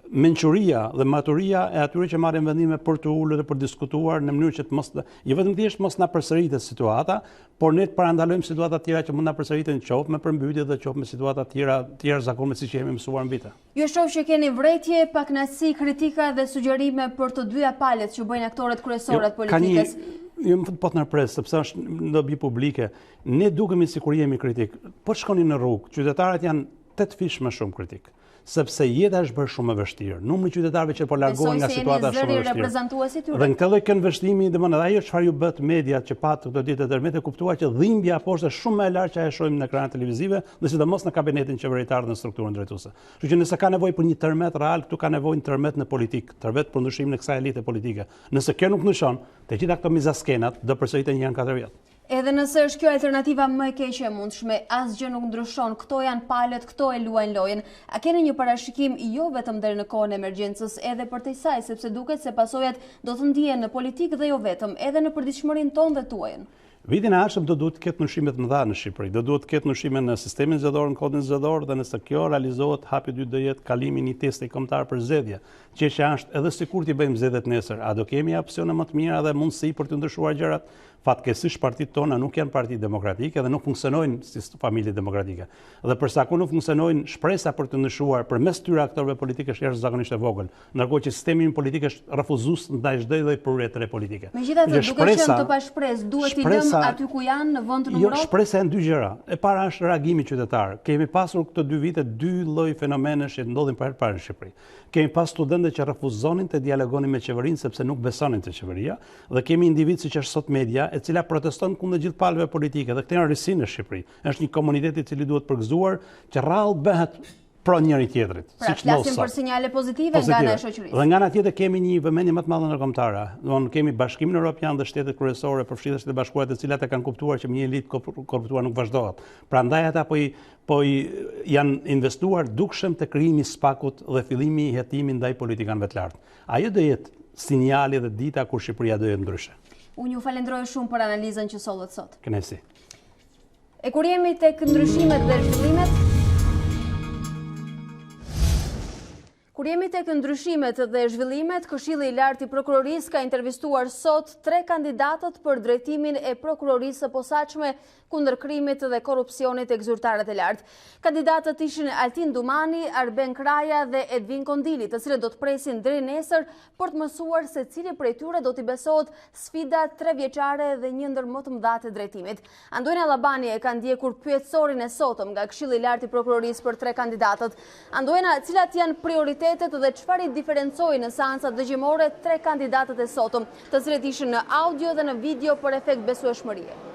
mençuria dhe maturia e atyre që marrin vendime për të ulur dhe për diskutuar në mënyrë që të mos jo vetëm thjesht mos na përsëritet situata, por ne të parandalojmë situata të tjera që mund na përsëriten qoftë me përmbytje dhe qoftë me situata të tjera zakonshme siç jemi mësuar në vite. Ju shoh që keni vretje, pakënaqësi, kritika dhe sugjerime për të dyja palët që bëjnë aktorët kryesorë të politikës. Jo më po të nërpres, sepse është në dobi publike. Ne dukemi sikur jemi kritik. Po të shkoni në rrugë, qytetarët janë 8 fish më shumë kritik. Sepse jeta është bërë shumë e vështirë. Numri i qytetarëve që po largohen nga situata shumë e vështirë. Dhe në këtë lloj këndvështrimi, domethënë ajo çfarë ju bë mediat që pat këto ditë të tërmetë kuptuar që dhimbja poshtë është shumë më e lartë që ajo shohim në ekranet televizive, dhe sidomos në kabinetin qeveritar dhe në strukturën drejtuese. Kështu që nëse ka nevojë për një tërmet real, këtu ka nevojë një tërmet në politikë, tërmet për ndryshimin e kësaj elite politike. Nëse kjo nuk ndryshon, të gjitha këto mizaskenat do përsëriten 1-4 vjet. Edhe nëse është kjo alternativa më e keqe e mundshme, asgjë nuk ndryshon, këto janë palët, këto e luajnë lojën. A keni një parashikim jo vetëm deri në kohën e emergjencës, edhe përtej saj, sepse duket se pasojat do të ndihen në politikë dhe jo vetëm, edhe në përditshmërinë tonë dhe tuajën? Vitin e ardhshëm do duhet të ketë ndryshime të mëdha në Shqipëri. Do duhet të ketë ndryshime në sistemin zgjedhor, në kodin zgjedhor, dhe nëse kjo realizohet, hapi i dytë do jetë kalimi i një testi kombëtar për zgjedhje. Çështja është edhe sikur t'i bëjmë zgjedhjet nesër, a do kemi opsione më të mira dhe mundësi për të ndryshuar gjërat? Fatkeqësisht partitë tona nuk janë parti demokratike dhe nuk funksionojnë si familje demokratike. Dhe përsa ku nuk funksionojnë, shpresa për të ndryshuar përmes tyre aktorëve politikë është jashtëzakonisht e vogël, ndërkohë që sistemi politik është refuzues ndaj çdo lloji prurjetëre politike. Megjithatë, duke qenë të pashpresë, duhet i lëmë aty ku janë në vend të numërohet. Jo, shpresa janë dy gjëra. E para është reagimi qytetar. Kemi pasur këto 2 vite 2 lloj fenomenesh që ndodhin për herë të parë në Shqipëri. Kemi pas studentët që refuzonin të dialogonin me qeverinë sepse nuk besonin te qeveria, dhe kemi individ siç është sot media, e cila proteston kundër gjithë palëve politike, dhe këtë janë risi në Shqipëri. Është një komunitet i cili duhet përgëzuar, që rrallë bëhet pro njëri tjetrit. Pra, flasim për sinjale pozitive nga ana e shoqërisë. Dhe nga ana tjetër kemi një vëmendje më të madhe ndërkombëtare. Domthonë kemi Bashkimin Evropian dhe shtetet kryesore, përfshirë Shtetet e Bashkuara, të cilat e kanë kuptuar që me një elitë korruptuar nuk vazhdohet. Prandaj ata po janë investuar dukshëm te krijimi i spakut dhe fillimi i hetimit ndaj politikanëve të lartë. Ajo do jetë sinjali dhe dita kur Shqipëria do jetë ndryshe. Unë ju falenderoj shumë për analizën që sollët sot. Kënaqësi. E kur jemi tek ndryshimet dhe zhvillimet, Këshilli i Lartë i Prokurorisë ka intervistuar sot 3 kandidatët për drejtimin e prokurorisë së posaçme kundër krimit dhe korrupsionit tek zyrtarët e lartë. Kandidatët ishin Altin Dumani, Arben Kraja dhe Edvin Kondili, të cilët do të presin deri nesër për të mësuar se cili prej tyre do t'i besohet sfida 3 vjeçare dhe një ndër më të mëdha të drejtimit. Andojna Allabani e ka ndjekur pyetësorin e sotëm nga Këshilli i Lartë i Prokurorisë për 3 kandidatët. Andojna, cilat janë prioritetet dhe çfarë i diferencojnë në seancat dëgjimore 3 kandidatët e sotëm, të cilët ishin në audio dhe në video për efekt besueshmërie?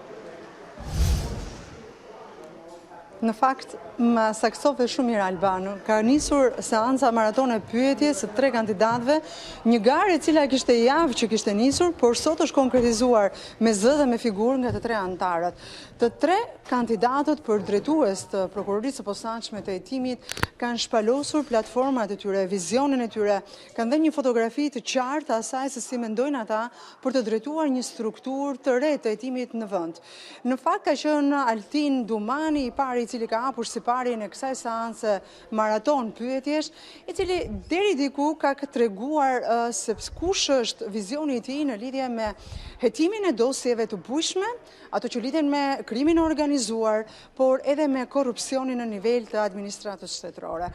Në fakt, më saksove shumë mirë Albano. Ka nisur seanca maratone pyetjes së 3 kandidatëve, një garë e cila kishte javë që kishte nisur, por sot është konkretizuar me zë dhe me figurë nga të 3 anëtarët. Të 3 kandidatët për drejtues të prokurorisë së posaçme të hetimit kanë shpalosur platformat e tyre, vizionin e tyre, kanë dhënë një fotografi të qartë të asaj se si mendojnë ata për të drejtuar një strukturë të re të hetimit në vend. Në fakt ka qenë Altin Dumani i pari i cili ka hapur siparin e kësaj seance maraton pyetjesh, i cili deri diku ka treguar se kush është vizioni i tij në lidhje me hetimin e dosjeve të bujshme, ato që lidhen me krimin e organizuar, por edhe me korrupsionin në nivel të administratës shtetërore.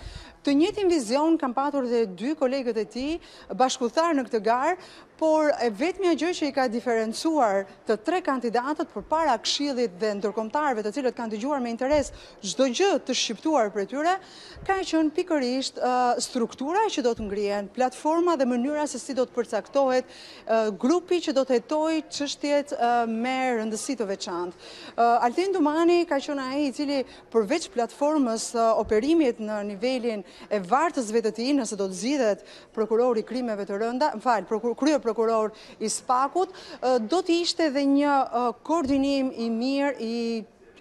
Të njëjtin vizion kanë patur dhe 2 kolegët e tij, bashkëthar në këtë garë, por e vetmja gjë që i ka diferencuar të 3 kandidatët përpara Këshillit dhe ndërkombëtarëve të cilët kanë dëgjuar me interes çdo gjë të shqiptuar për tyre, ka qenë pikërisht struktura që do të ngrihen, platforma dhe mënyra se si do të përcaktohet grupi që do të hetojë çështjet me rëndësi të veçantë. Altin Dumani ka qenë ai i cili përveç platformës operimit në nivelin e vartësve të tij, nëse do të zgjidhet prokurori krimeve të rënda, krye prokuror i spakut, do të ishte dhe një koordinim i mirë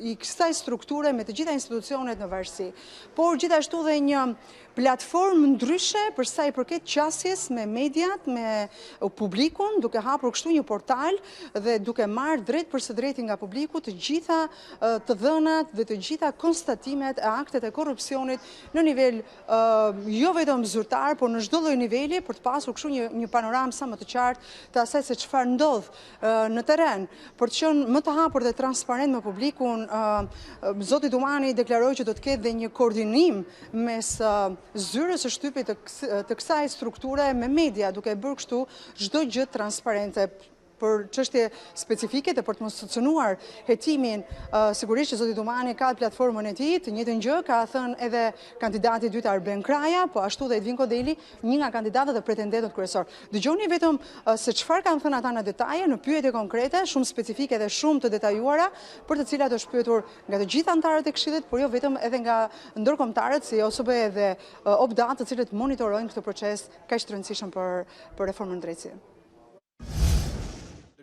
i kësaj strukture me të gjitha institucionet në varësi. Por gjithashtu dhe një platformë ndryshe për sa i përket qasjes me mediat, me publikun, duke hapur kështu një portal dhe duke marrë drejt për së drejti nga publiku të gjitha të dhënat dhe të gjitha konstatimet e aktet e korrupsionit në nivel jo vetëm zyrtar, por në çdo lloj niveli për të pasur kështu një panoramë sa më të qartë të asaj se çfarë ndodh në terren, për të qenë më të hapur dhe transparent me publikun. Zoti Dumani deklaroi që do të ketë dhe një koordinim mes zyrës së shtypit të kësaj strukture me media, duke bërë kështu çdo gjë transparente. Për çështje specifike dhe për të mos socionuar hetimin, sigurisht që zoti Dumani ka platformën e tij, të njëjtën gjë ka thënë edhe kandidati i dytë Arben Kraja, po ashtu dhe Edvin Kondili, një nga kandidatët dhe pretendentët kryesor. Dëgjoni vetëm se çfarë kanë thënë ata në detaje, në pyetje konkrete, shumë specifike dhe shumë të detajuara, për të cilat është pyetur nga të gjithë anëtarët e Këshillit, por jo vetëm edhe nga ndërkombëtarët si OSB dhe OBDA, të cilët monitorojnë këtë proces kaq të rëndësishëm për reformën e drejtësisë.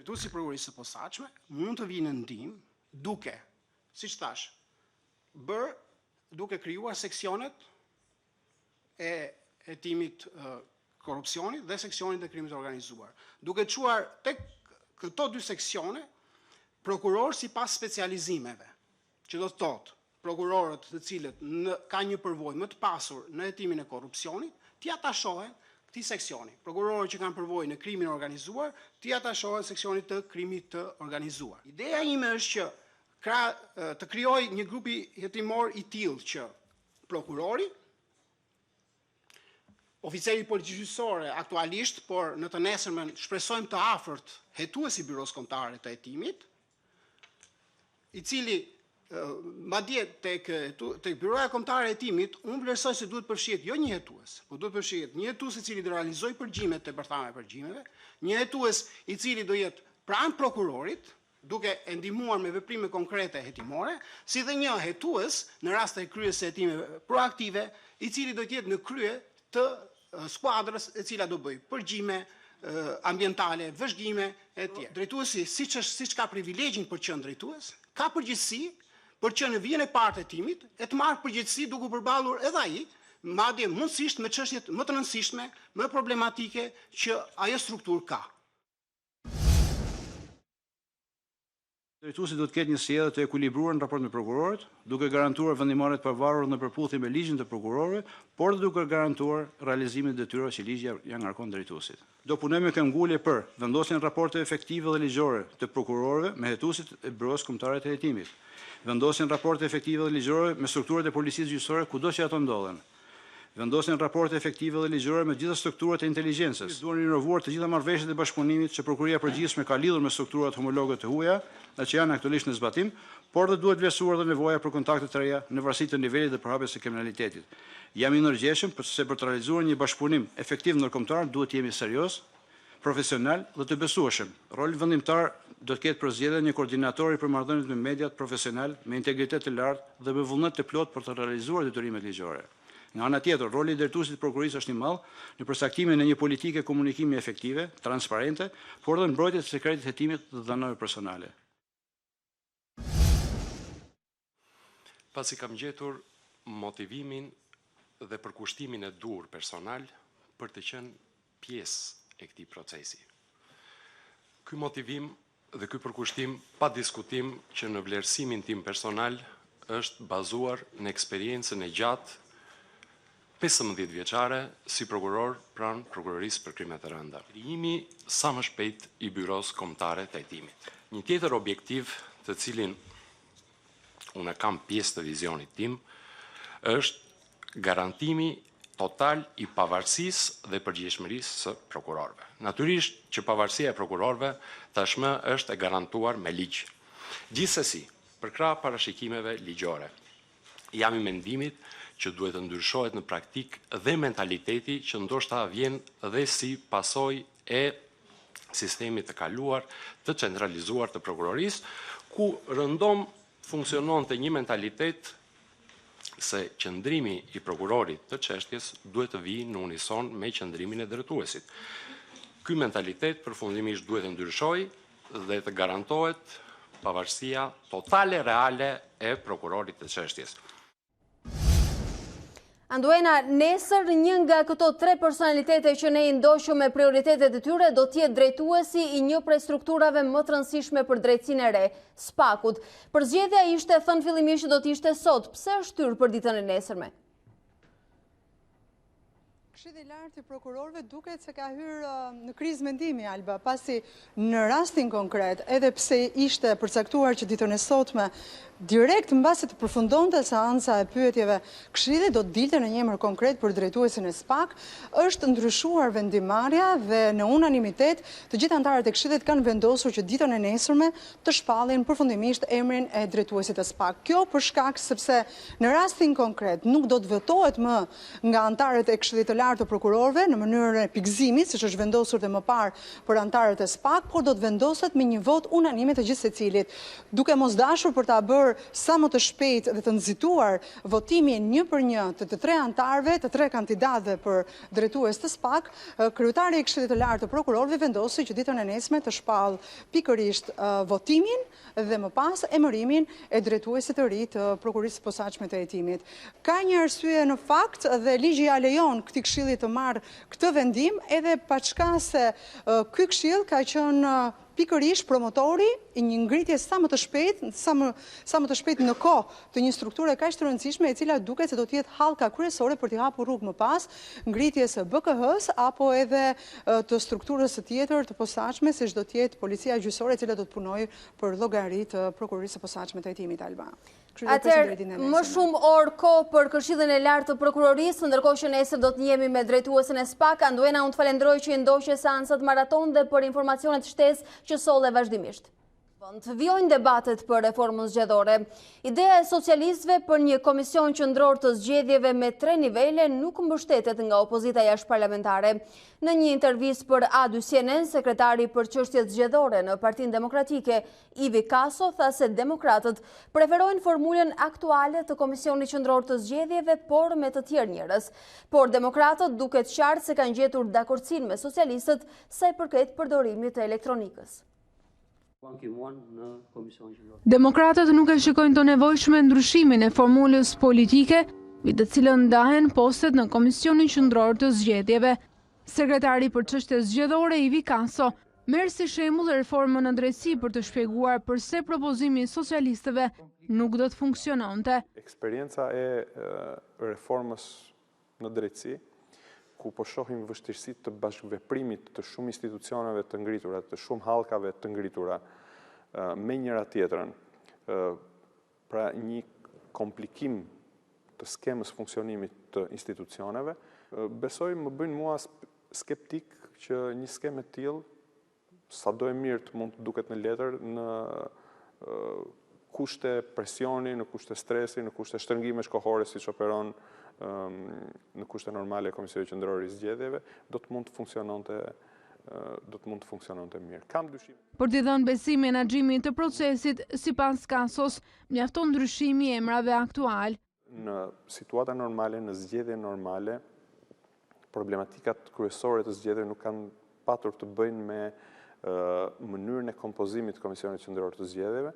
Drejtuesi i prokurorisë së posaçme mund të vinë në ndihmë duke, siç thash, duke krijuar seksionet e hetimit korrupsionit dhe seksionit e krimit të organizuar, duke çuar tek këto 2 seksione prokuror sipas specializimeve, që do të thotë prokurorët të cilët kanë një përvojë më të pasur në hetimin e korrupsionit, t'i atashohen këtij seksioni. Prokurorët që kanë përvojë në krimin organizuar, t'i atashohen seksionit të krimit të organizuar. Ideja ime është që të krijoj një grupi hetimor i tillë që prokurori, oficeri policisore aktualisht, por në të nesërmen shpresojmë të afërt hetuesi i Byros Kombëtare të Hetimit, i cili madje tek Byroja Kombëtare e Hetimit, unë vlerësoj se duhet përfshihet jo një hetues, por duhet përfshihet një hetues i cili do realizojë përgjimet te bërthama e përgjimeve, një hetues i cili do jetë pranë prokurorit, duke e ndihmuar me veprime konkrete hetimore, si dhe një hetues në rast të kryes së hetimeve proaktive, i cili do të jetë në krye të skuadrës e cila do bëj përgjime ambientale, vëzhgime e tjerë. Drejtuesi, siç ka privilegjin për qenë drejtues, ka përgjegjësi për që në vijën e parë të hetimit e të marrë përgjegjësi duke përballur edhe ai, madje mundësisht me çështjet më të rëndësishme, më problematike që ajo strukturë ka. Drejtuesi do të ketë një sjellje të ekuilibruar në raport me prokurorët, duke garantuar vendimarrje të pavarur në përputhje me ligjin të prokurorëve, por dhe duke garantuar realizimin e detyrave që ligji ja ngarkon drejtuesit. Do punojmë me këmbgulje për vendosjen e raporteve efektive dhe ligjore të prokurorëve me hetuesit e byrosë kombëtare të hetimit, vendosjen e raporteve efektive dhe ligjore me strukturat e policisë gjyqësore kudo që ato ndodhen, vendosjen raporte efektive dhe ligjore me gjitha strukturat e inteligjencës. Duan rinovuar të gjitha marrëveshjet e bashkëpunimit që prokuria e përgjithshme ka lidhur me strukturat homologe të huaja, që janë aktualisht në zbatim, por dhe duhet vlerësuar dhe nevoja për kontakte të reja në varësi të nivelit dhe përhapjes së kriminalitetit. Jam i ndërgjegjshëm se për të realizuar një bashkëpunim efektiv ndërkombëtar duhet jemi serioz, profesional dhe të besueshëm. Roli vendimtar do të ketë për zgjedhjen një koordinatori për marrëdhëniet me mediat profesional me integritet të lartë dhe me vullnet të plot për të realizuar detyrimet ligjore. Nga ana tjetër, roli i drejtuesit të prokurisë është i madh në përsaktimin e një politike komunikimi efektive, transparente, por dhe në mbrojtje të sekretit të hetimit dhe dhanave personale. Pasi kam gjetur motivimin dhe përkushtimin e dur personal për të qenë pjesë e këtij procesi. Ky motivim dhe ky përkushtim pa diskutim që në vlerësimin tim personal është bazuar në eksperiencën e gjatë 15 vjeçare si prokuror pranë prokurorisë për krime të rënda. Krijimi sa më shpejt i byrosë kombëtare të hetimit. Një tjetër objektiv të cilin unë kam pjesë të vizionit tim është garantimi total i pavarësisë dhe përgjegjshmërisë së prokurorëve. Natyrisht që pavarësia e prokurorëve tashmë është e garantuar me ligj. Gjithsesi, përkrah parashikimeve ligjore, jam i mendimit që duhet të ndryshohet në praktik dhe mentaliteti që ndoshta vjen dhe si pasojë e sistemit të kaluar të centralizuar të prokurorisë, ku rëndom funksiononte një mentalitet se qëndrimi i prokurorit të çështjes duhet të vijë në unison me qëndrimin e drejtuesit. Ky mentalitet përfundimisht duhet të ndryshojë dhe të garantohet pavarësia totale reale e prokurorit të çështjes. Anduena, nesër një nga këto 3 personalitete që ne i ndoqëm me prioritetet e tyre do t'jetë drejtuesi i një prej strukturave më të rëndësishme për drejtësinë e re, SPAK-ut. Përzgjedhja ishte thënë fillimisht që do t'ishte sot. Pse është shtyr për ditën e nesërme? Këshilli i lartë i prokurorëve duket se ka hyrë në krizë mendimi, Alba, pasi në rastin konkret, edhe pse ishte përcaktuar që ditën e sotme direkt mbasi të përfundonte seanca e pyetjeve, Këshilli do të dilte në një emër konkret për drejtuesin e SPAK, është ndryshuar vendimarrja dhe në unanimitet të gjithë anëtarët e Këshillit kanë vendosur që ditën e nesërme të shpallin përfundimisht emrin e drejtuesit të SPAK. Kjo për shkak sepse në rastin konkret nuk do të votohet më nga anëtarët e Këshillit të lartë të prokurorëve në mënyrën e pikëzimit, siç është vendosur dhe më parë për anëtarët e SPAK, por do të vendoset me një vot unanime të gjithë secilit, duke mos dashur për ta bërë sa më të shpejt dhe të nxituar votimin 1-1 të 3 anëtarëve, të 3 kandidatëve për drejtues të SPAK, kryetari i Këshillit të lartë të prokurorëve vendosi që ditën e nesërme të shpall pikërisht votimin dhe më pas emërimin e drejtuesit të ri të prokurisë së posaçme të hetimit. Ka një arsye në fakt dhe ligji ja lejon këtij këshilli të marrë këtë vendim, edhe paçka se ky këshill ka qenë pikërisht promotori i një ngritje sa më të shpejt në kohë të një strukture kaq të rëndësishme, e cila duket se do të jetë hallka kryesore për t'i hapur rrugë më pas ngritjes së BKH-s apo edhe të strukturës së tjetër të posaçme, siç do të jetë policia gjyqësore, e cila do të punojë për llogaritë të prokurisë së posaçme të hetimit, Alba. Atëherë, më shumë orë kohë për Këshillin e lartë të prokurorisë, ndërkohë që nesër do të jemi me drejtuesin e SPAK. Anduena, unë të falenderoj që i ndoqe seancat maraton dhe për informacionet shtesë që solle vazhdimisht. Vjojnë debatet për reformën zgjedhore. Ideja e socialistëve për një komision qendror të zgjedhjeve me 3 nivele nuk mbështetet nga opozita jashtëparlamentare. Në një intervistë për A2CNN, sekretari për çështjet zgjedhore në Partinë Demokratike, Ivi Kaso, tha se demokratët preferojnë formulën aktuale të Komisionit Qendror të Zgjedhjeve, por me të tjerë njerëz. Por demokratët duket qartë se kanë gjetur dakordsinë me socialistët sa i përket përdorimit të elektronikës. Demokratët nuk e shikojnë të nevojshme ndryshimin e formulës politike, mbi të cilën ndahen postet në Komisionin Qendror të Zgjedhjeve. Sekretari për çështje zgjedhore Ivi Kaso merr si shembull reformën në drejtësi për të shpjeguar pse propozimi i socialistëve nuk do të funksiononte. Eksperienca e reformës në drejtësi, ku po shohim vështirësitë të bashkëveprimit të shumë institucioneve të ngritura, të shumë hallkave të ngritura me njëra tjetrën, pra një komplikim të skemës funksionimit të institucioneve, besoj më bëjnë mua skeptik që një skemë e tillë, sado e mirë të mund të duket në letër, në kushte presioni, në kushte stresi, në kushte shtrëngimesh kohore siç operon në kushte normale e Komisionit Qendror i Zgjedhjeve, do të mund të funksiononte mirë. Kam dyshim. Për t'i dhënë besim menaxhimit të procesit, sipas Kasos, mjafton ndryshimi i emrave aktual. Në situata normale, në zgjedhje normale, problematikat kryesore të zgjedhjeve nuk kanë patur të bëjnë me mënyrën e kompozimit të Komisionit Qendror të Zgjedhjeve,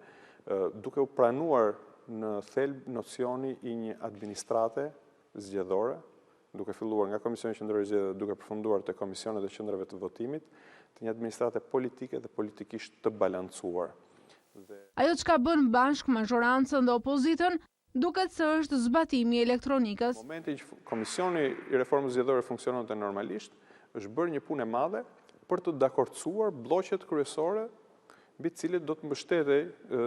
duke u pranuar në thelb nocioni i një administrate zgjedhore, duke filluar nga Komisioni Qendror i Zgjedhjeve, duke përfunduar te komisionet e qendrave të votimit, të një administrate politike dhe politikisht të balancuar. Ajo çka bën bashk mazhorancën dhe opozitën, duket se është zbatimi i elektronikës. Në momentin që Komisioni i Reformës Zgjedhore funksiononte normalisht, është bërë një punë e madhe për të dakordsuar blloqet kryesore mbi të cilët do të mbështetej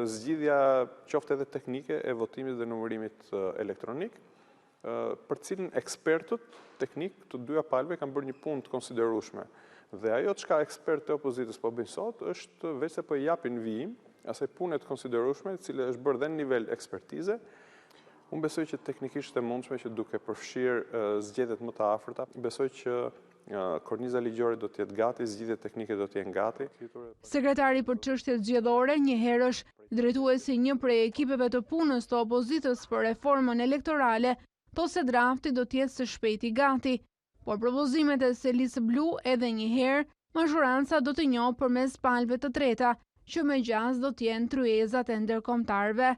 zgjidhja qoftë edhe teknike e votimit dhe numërimit elektronik, për cilën ekspertët teknik të dyja palëve kanë bërë një punë të konsiderueshme. Dhe ajo çka ekspertët e opozitës po bëjnë sot është veç se po i japin vijim asaj pune të konsiderueshme, e cila është bërë dhe në nivel ekspertize. Unë besoj që teknikisht e mundshme që duke përfshirë zgjedhjet më të afërta, besoj që korniza ligjore do të jetë gati, zgjidhjet teknike do të jenë gati. Sekretari për çështjet zgjedhore njëherë është drejtuesi një prej ekipeve të punës të opozitës për reformën elektorale, se drafti do të jetë së shpejti gati, por propozimet e selisë blu edhe njëherë mazhoranca do të njohë përmes palëve të treta, që me gjas do të jenë tryezat e ndërkombëtarëve.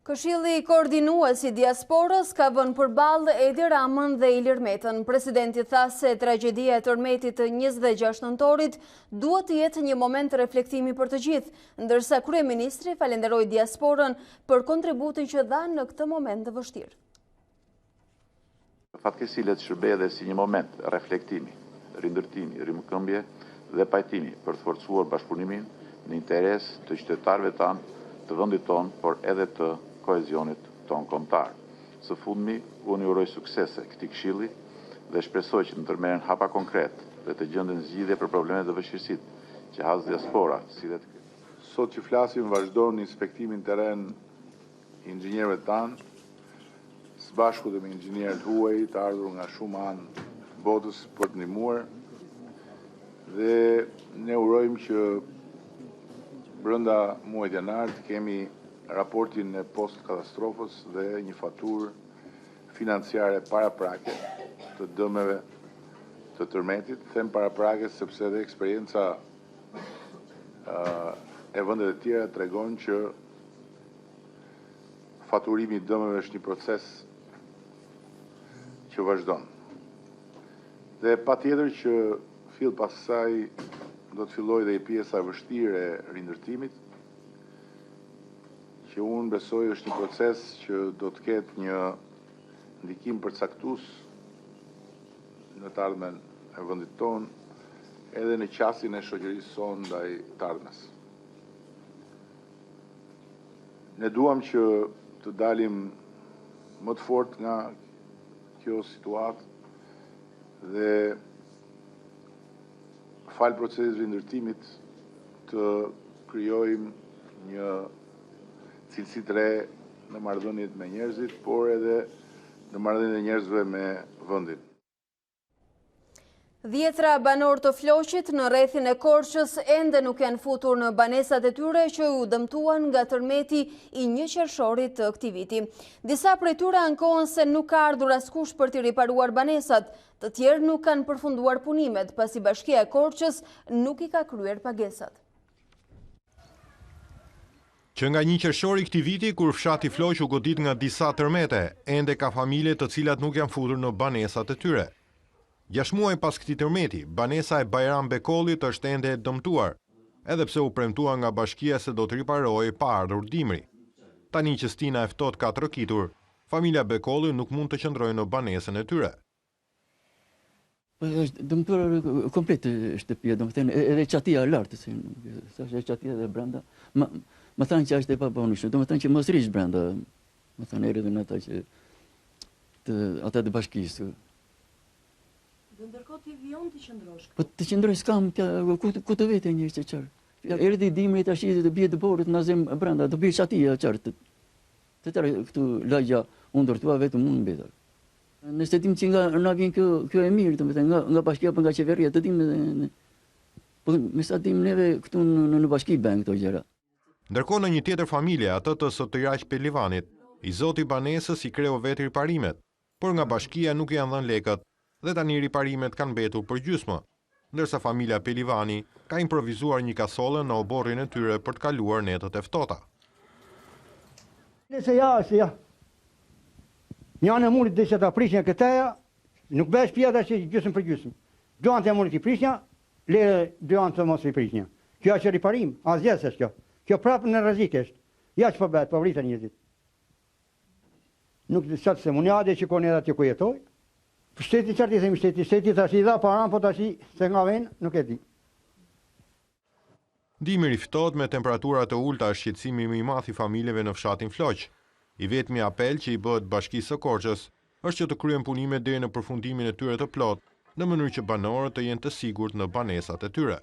Këshilli koordinues i diasporës ka vënë përballë Edi Ramën dhe Ilir Metën. Presidenti tha se tragjedia e tërmetit të 26 nëntorit duhet të jetë një moment reflektimi për të gjithë, ndërsa kryeministri falenderoi diasporën për kontributin që dha në këtë moment të vështirë. Fatkeqësi le të shërbejë edhe si një moment reflektimi, rindërtimi, rimëkëmbje dhe pajtimi për të forcuar bashkëpunimin në interes të qytetarëve tanë, të vendit tonë, por edhe të kohezionit tonë kombëtar. Së fundmi, unë uroj suksese këtij këshilli dhe shpresoj që të ndërmerren hapa konkret dhe të gjenden zgjidhje për problemet dhe vështirësitë që has diaspora, si dhe Sot që flasim vazhdon inspektimin teren i inxhinierëve tanë, së bashku dhe me inxhinierët huaj të ardhur nga shumë anë botës për të ndihmuar, dhe ne urojmë që brenda muajit janar të kemi raportin e post-katastrofës dhe një faturë financiare paraprake të dëmeve të tërmetit. Them paraprake sepse dhe eksperienca e vendet e tjera tregon që faturimi i dëmeve është një proces që vazhdon. Dhe patjetër që fill pas saj do të filloj dhe i pjesa e vështirë e rindërtimit, që unë besoj është një proces që do të ketë një ndikim përcaktues në të ardhmen e vendit tonë, edhe në qasjen e shoqërisë sonë ndaj të ardhmes. Ne duam që të dalim më të fortë nga kjo situatë dhe falë procesit rindërtimit të krijojmë një cilësi të re në marrëdhëniet me njerëzit, por edhe në marrëdhëniet e njerëzve me vendin. Dhjetra banor të Floqit në rrethin e Korçës ende nuk janë futur në banesat e tyre që u dëmtuan nga tërmeti i 1 qershorit të këtij viti. Disa prej tyre ankohen se nuk ka ardhur askush për t'i riparuar banesat, të tjerë nuk kanë përfunduar punimet, pasi Bashkia e Korçës nuk i ka kryer pagesat. Që nga 1 qershori këtij viti, kur fshati Floq u godit nga disa tërmete, ende ka familje të cilat nuk janë futur në banesat e tyre. 6 muaj pas këtij tërmeti, banesa e Bajram Bekollit është ende e dëmtuar, edhe pse u premtua nga bashkia se do të riparohej pa ardhur dimri. Tani që stina e ftohtë ka trokitur, familja Bekolli nuk mund të qëndrojë në banesën e tyre. Është dëmtuar komplet shtëpia, domethënë edhe çatia e lartë, sa është çatia e brenda. Më thanë që është e papunishme, domethënë që mos rish brenda. Më thanë erdhën ata që ata të bashkisë. Dhe ndërkohë ti vion të qëndrosh. Po të qëndroj s'kam, ku të vete një që qarë. Erdi dimri tash të bie të borët në zem brenda, të bie çatia qarë. Të tërë këtu lagja undërtua vetëm unë mbetër. Nëse dim që nga na vjen kjo e mirë, domethënë nga bashkia apo nga qeveria, të dim po me sa dim neve këtu në bashki bën këto gjëra. Ndërkohë në një tjetër familje, atë të Sotyraq Pelivanit, i zoti banesës i kreu vetë riparimet, por nga bashkia nuk janë dhënë lekët dhe tani riparimet kanë mbetur për gjysmë, ndërsa familja Pelivani ka improvizuar një kasolle në oborrin e tyre për të kaluar netët e ftohta. Se ja. Një anë e murit dhe që ta prishня këteja, nuk bësh pjata që gjysmë për gjysmë. 2 anë të murit i prishня, lere 2 anë të mos i prishня. Kjo është riparim, asgjë s'është kjo. Kjo prapë në rrezik është. Ja që po bëhet, po vritën njerëzit. Nuk di çfarë se munjade që koni aty ku jetoj. Shteti qartë i themi shteti tash i dha paran, po tash se nga ven nuk e di. Dimri ftohtë me temperatura të ulta është shqetësimi më i madh i familjeve në fshatin Floq. I vetmi apel që i bëhet Bashkisë së Korçës është që të kryen punimet deri në përfundimin e tyre të plot, në mënyrë që banorët të jenë të sigurt në banesat e tyre.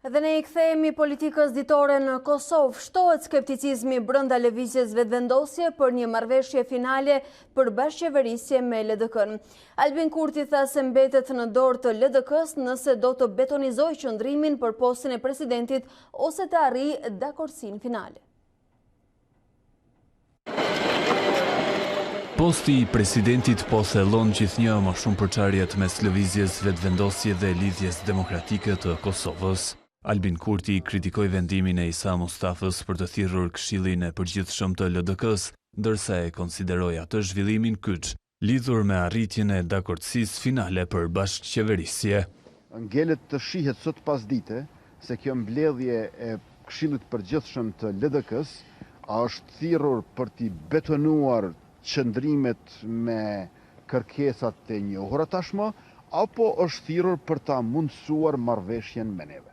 Dhe ne i kthehemi politikës ditore në Kosovë. Shtohet skepticizmi brenda lëvizjes vetëvendosje për një marrëveshje finale për bashkëqeverisje me LDK-n. Albin Kurti tha se mbetet në dorë të LDK-s nëse do të betonizojë qëndrimin për postin e presidentit ose të arrijë dakordsinë finale. Posti i presidentit po thellon gjithnjë më shumë përçarjet mes lëvizjes vetëvendosje dhe lidhjes demokratike të Kosovës. Albin Kurti kritikoi vendimin e Isa Mustafës për të thirrur Këshillin e Përgjithshëm të LDK-s, ndërsa e konsideroi atë zhvillimin kyç, lidhur me arritjen e dakordësisë finale për bashkëqeverisje. Ngelet të shihet sot pasdite se kjo mbledhje e Këshillit Përgjithshëm të LDK-s është thirrur për t'i betonuar qëndrimet me kërkesat e njohura tashmë, apo është thirrur për ta mundësuar marrëveshjen me neve.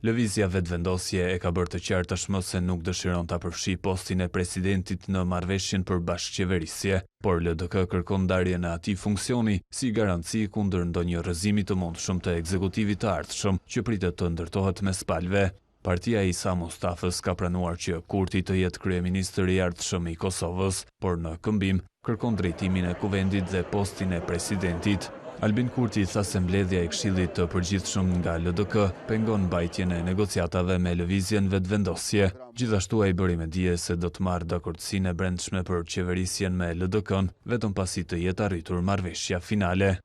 Lëvizja vetëvendosje e ka bërë të qartë tashmë se nuk dëshiron ta përfshijë postin e presidentit në marrëveshjen për bashkëqeverisje, por LDK kërkon ndarjen e atij funksioni si garanci kundër ndonjë rrëzimi të mundshëm të ekzekutivit të ardhshëm që pritet të ndërtohet mes palëve. Partia e Isa Mustafës ka pranuar që Kurti të jetë kryeministër i ardhshëm i Kosovës, por në këmbim kërkon drejtimin e kuvendit dhe postin e presidentit. Albin Kurti tha se mbledhja e Këshillit të Përgjithshëm nga LDK pengon mbajtjen e negociatave me lëvizjen vetëvendosje. Gjithashtu ai bëri me dije se do të marrë dakordsinë e brendshme për qeverisjen me LDK-n, vetëm pasi të jetë arritur marrëveshja finale.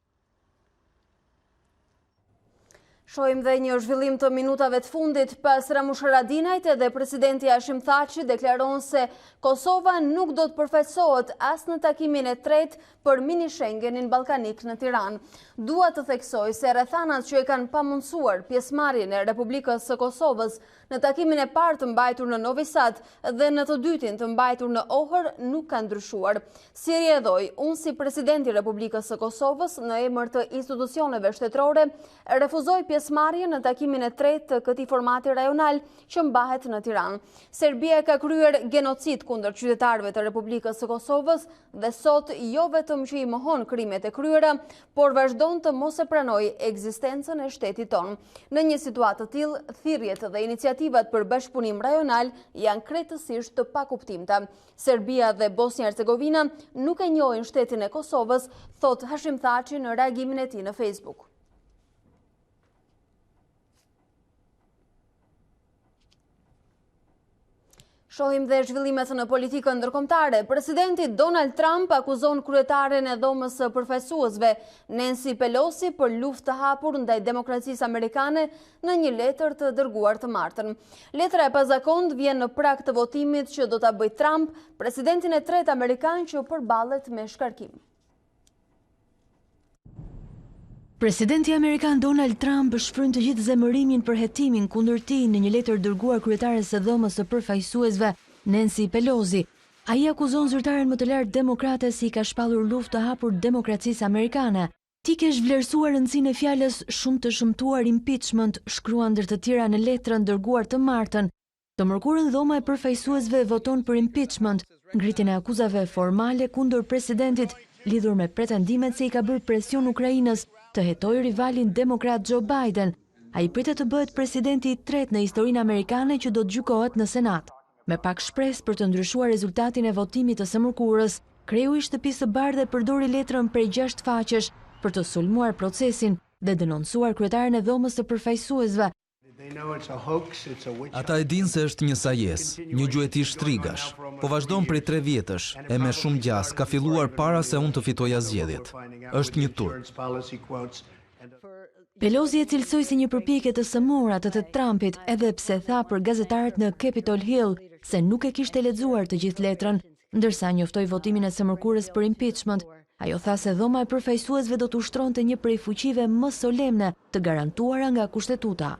Shohim dhe një zhvillim të minutave të fundit. Pas Ramush Haradinajt edhe presidenti Hashim Thaçi deklaron se Kosova nuk do të përfaqësohet as në takimin e tretë për mini Schengenin ballkanik në Tiranë. Dua të theksoj se rrethanat që e kanë pamundsuar pjesëmarrjen e Republikës së Kosovës në takimin e parë të mbajtur në Novi Sad dhe në të dytin të mbajtur në Ohër nuk kanë ndryshuar. Si rjedhoi, unë si presidenti i Republikës së Kosovës në emër të institucioneve shtetërore refuzoj pjesëmarrjen pjesëmarrje në takimin e tretë të këtij formati rajonal që mbahet në Tiranë. Serbia ka kryer genocid kundër qytetarëve të Republikës së Kosovës dhe sot jo vetëm që i mohon krimet e kryera, por vazhdon të mos e pranojë ekzistencën e shtetit tonë. Në një situatë të tillë, thirrjet dhe iniciativat për bashkëpunim rajonal janë krejtësisht të pakuptimta. Serbia dhe Bosnia-Hercegovina nuk e njohin shtetin e Kosovës, thot Hashim Thaçi në reagimin e tij në Facebook. Shohim dhe zhvillimet në politikën ndërkombëtare. Presidenti Donald Trump akuzon kryetaren e Dhomës së Përfaqësuesve Nancy Pelosi për luftë të hapur ndaj demokracisë amerikane në një letër të dërguar të martën. Letra e pazakont vjen në prag të votimit që do ta bëjë Trump, presidentin e tretë amerikan që përballet me shkarkim. Presidenti Amerikan Donald Trump shfryn të gjithë zemërimin për hetimin kundër tij në një letër dërguar kryetares së Dhomës së Përfaqësuesve Nancy Pelosi. Ai akuzon zyrtaren më të lartë demokrate si ka shpallur luftë të hapur demokracisë amerikane. Ti ke vlerësuar rëndësinë e fjalës shumë të shëmtuar impeachment, shkruan ndër të tjera në letrën dërguar të martën. Të mërkurën Dhoma e Përfaqësuesve voton për impeachment, ngritjen e akuzave formale kundër presidentit lidhur me pretendimet se i ka bërë presion Ukrainës të hetojë rivalin demokrat Joe Biden. Ai pritet të bëhet presidenti i tretë në historinë amerikane që do të gjykohet në Senat. Me pak shpresë për të ndryshuar rezultatin e votimit të së mërkurës, kreu i Shtëpisë së Bardhë përdori letrën prej 6 faqesh për të sulmuar procesin dhe denoncuar kryetaren e Dhomës së Përfaqësuesve. Ata e dinë se është një sajes, një gjueti shtrigash, po vazhdon prej 3 vjetësh, e me shumë gjas, ka filluar para se unë të fitoja zgjedhjet. Është një turp. Pelosi e cilësoi si një përpjekje të sëmura të Trumpit, edhe pse tha për gazetarët në Capitol Hill se nuk e kishte lexuar të gjithë letrën, ndërsa njoftoi votimin e së mërkurës për impeachment. Ajo tha se Dhoma e Përfaqësuesve do të ushtronte një prej fuqive më solemne të garantuara nga kushtetuta.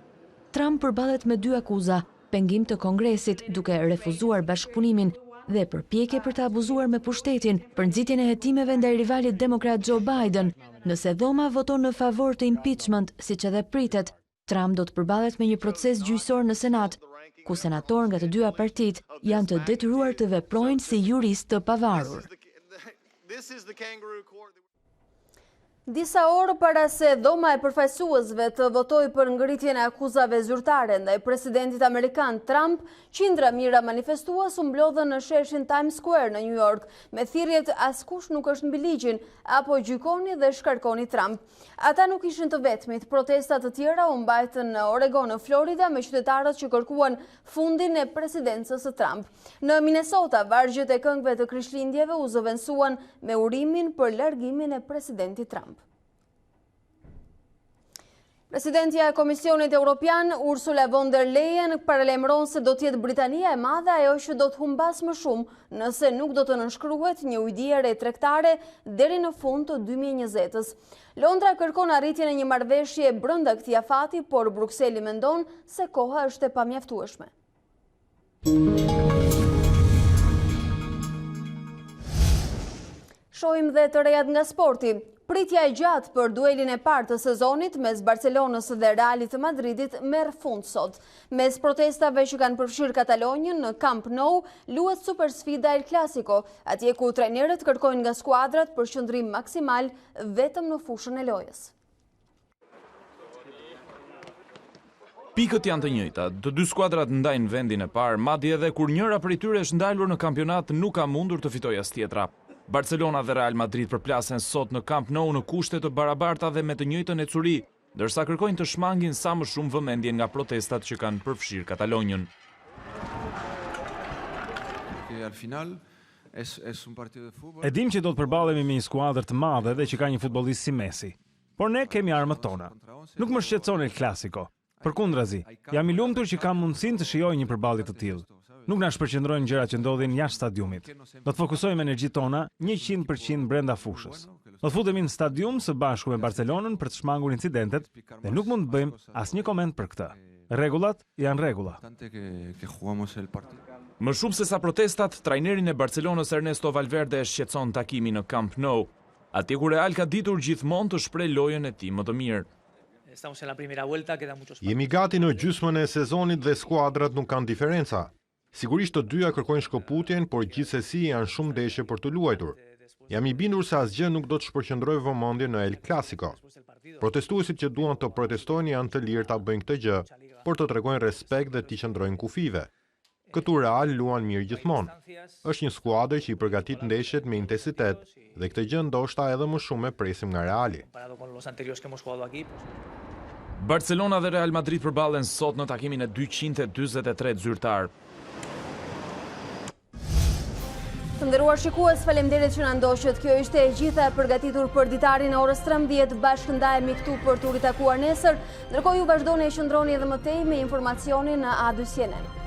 Trump përballet me 2 akuza, pengim të Kongresit duke refuzuar bashkëpunimin dhe përpjekje për të abuzuar me pushtetin për nxitjen e hetimeve ndaj rivalit demokrat Joe Biden. Nëse Dhoma voton në favor të impeachment, siç edhe pritet, Trump do të përballet me një proces gjyqësor në Senat, ku senatorë nga të dyja partitë janë të detyruar të veprojnë si juristë të pavarur. Disa orë para se Dhoma e Përfaqësuesve të votojë për ngritjen e akuzave zyrtare ndaj presidentit amerikan Trump, qindra mijëra manifestues u mblodhën në sheshin Times Square në New York me thirrjet askush nuk është mbi ligjin apo gjykoni dhe shkarkoni Trump. Ata nuk ishin të vetmit. Protesta të tjera u mbajtën në Oregon, në Florida, me qytetarët që kërkuan fundin e presidencës së Trump. Në Minnesota, vargjet e këngëve të Krishtlindjeve u zëvendësuan me urimin për largimin e presidentit Trump. Presidentja e Komisionit Evropian, Ursula von der Leyen, paralajmëron se do të jetë Britania e Madhe ajo që do të humbas më shumë nëse nuk do të nënshkruhet një ujëdie re tregtare deri në fund të 2020-s. Londra kërkon arritjen e një marrëveshje brenda këtij afati, por Brukseli mendon se koha është e pamjaftueshme. Shohim dhe të rejat nga sporti. Pritja e gjatë për duelin e parë të sezonit mes Barcelonës dhe Realit të Madridit merr fund sot. Mes protestave që kanë përfshirë Katalonjën në Camp Nou, luhet supersfida El Clasico, atje ku trajnerët kërkojnë nga skuadrat për qëndrim maksimal vetëm në fushën e lojës. Pikët janë të njëjta, të dy skuadrat ndajnë vendin e parë, madje edhe kur njëra prej tyre është ndalur në kampionat nuk ka mundur të fitojë as tjetra. Barcelona dhe Real Madrid përplasen sot në Camp Nou në kushte të barabarta dhe me të njëjtën ecuri, ndërsa kërkojnë të shmangin sa më shumë vëmendje nga protestat që kanë përfshirë Katalonjën. E dim që do të përballemi me një skuadër të madhe dhe që ka një futbollist si Messi. Por ne kemi armët tona. Nuk më shqetëson El Clasico. Përkundrazi, jam i lumtur që kam mundësinë të shijoj një përballje të tillë. Nuk na shpërqendrojnë gjërat që ndodhin jashtë stadiumit. Do të fokusojmë energjitë tona 100% brenda fushës. Do të futemi në stadium së bashku me Barcelonën për të shmangur incidentet dhe nuk mund të bëjmë asnjë koment për këtë. Rregullat janë rregulla. Më shumë se sa protestat, trajnerin e Barcelonës Ernesto Valverde shqetëson takimin në Camp Nou, atje ku Real ka ditur gjithmonë të shpreh lojën e tij më të mirë. Jemi gati në gjysmën e sezonit dhe skuadrat nuk kanë diferenca. Sigurisht të dyja kërkojnë shkëputjen, por gjithsesi janë shumë ndeshje për të luajtur. Jam i bindur se asgjë nuk do të shpërqendrojë vëmendje në El Clasico. Protestuesit që duan të protestojnë janë të lirë ta bëjnë këtë gjë, por të tregojnë respekt dhe të qëndrojnë kufive. Këtu Real luan mirë gjithmonë. Është një skuadër që i përgatit ndeshjet me intensitet dhe këtë gjë ndoshta edhe më shumë e presim nga Reali. Barcelona dhe Real Madrid përballen sot në takimin e 243 zyrtar. Të nderuar shikues, faleminderit që na ndoqët. Kjo ishte e gjitha e përgatitur për Ditari në orës 13. Bashkëndahemi këtu për t'u ritakuar nesër. Ndërkohë ju vazhdoni e qëndroni edhe më tej me informacionin në A2 CNN.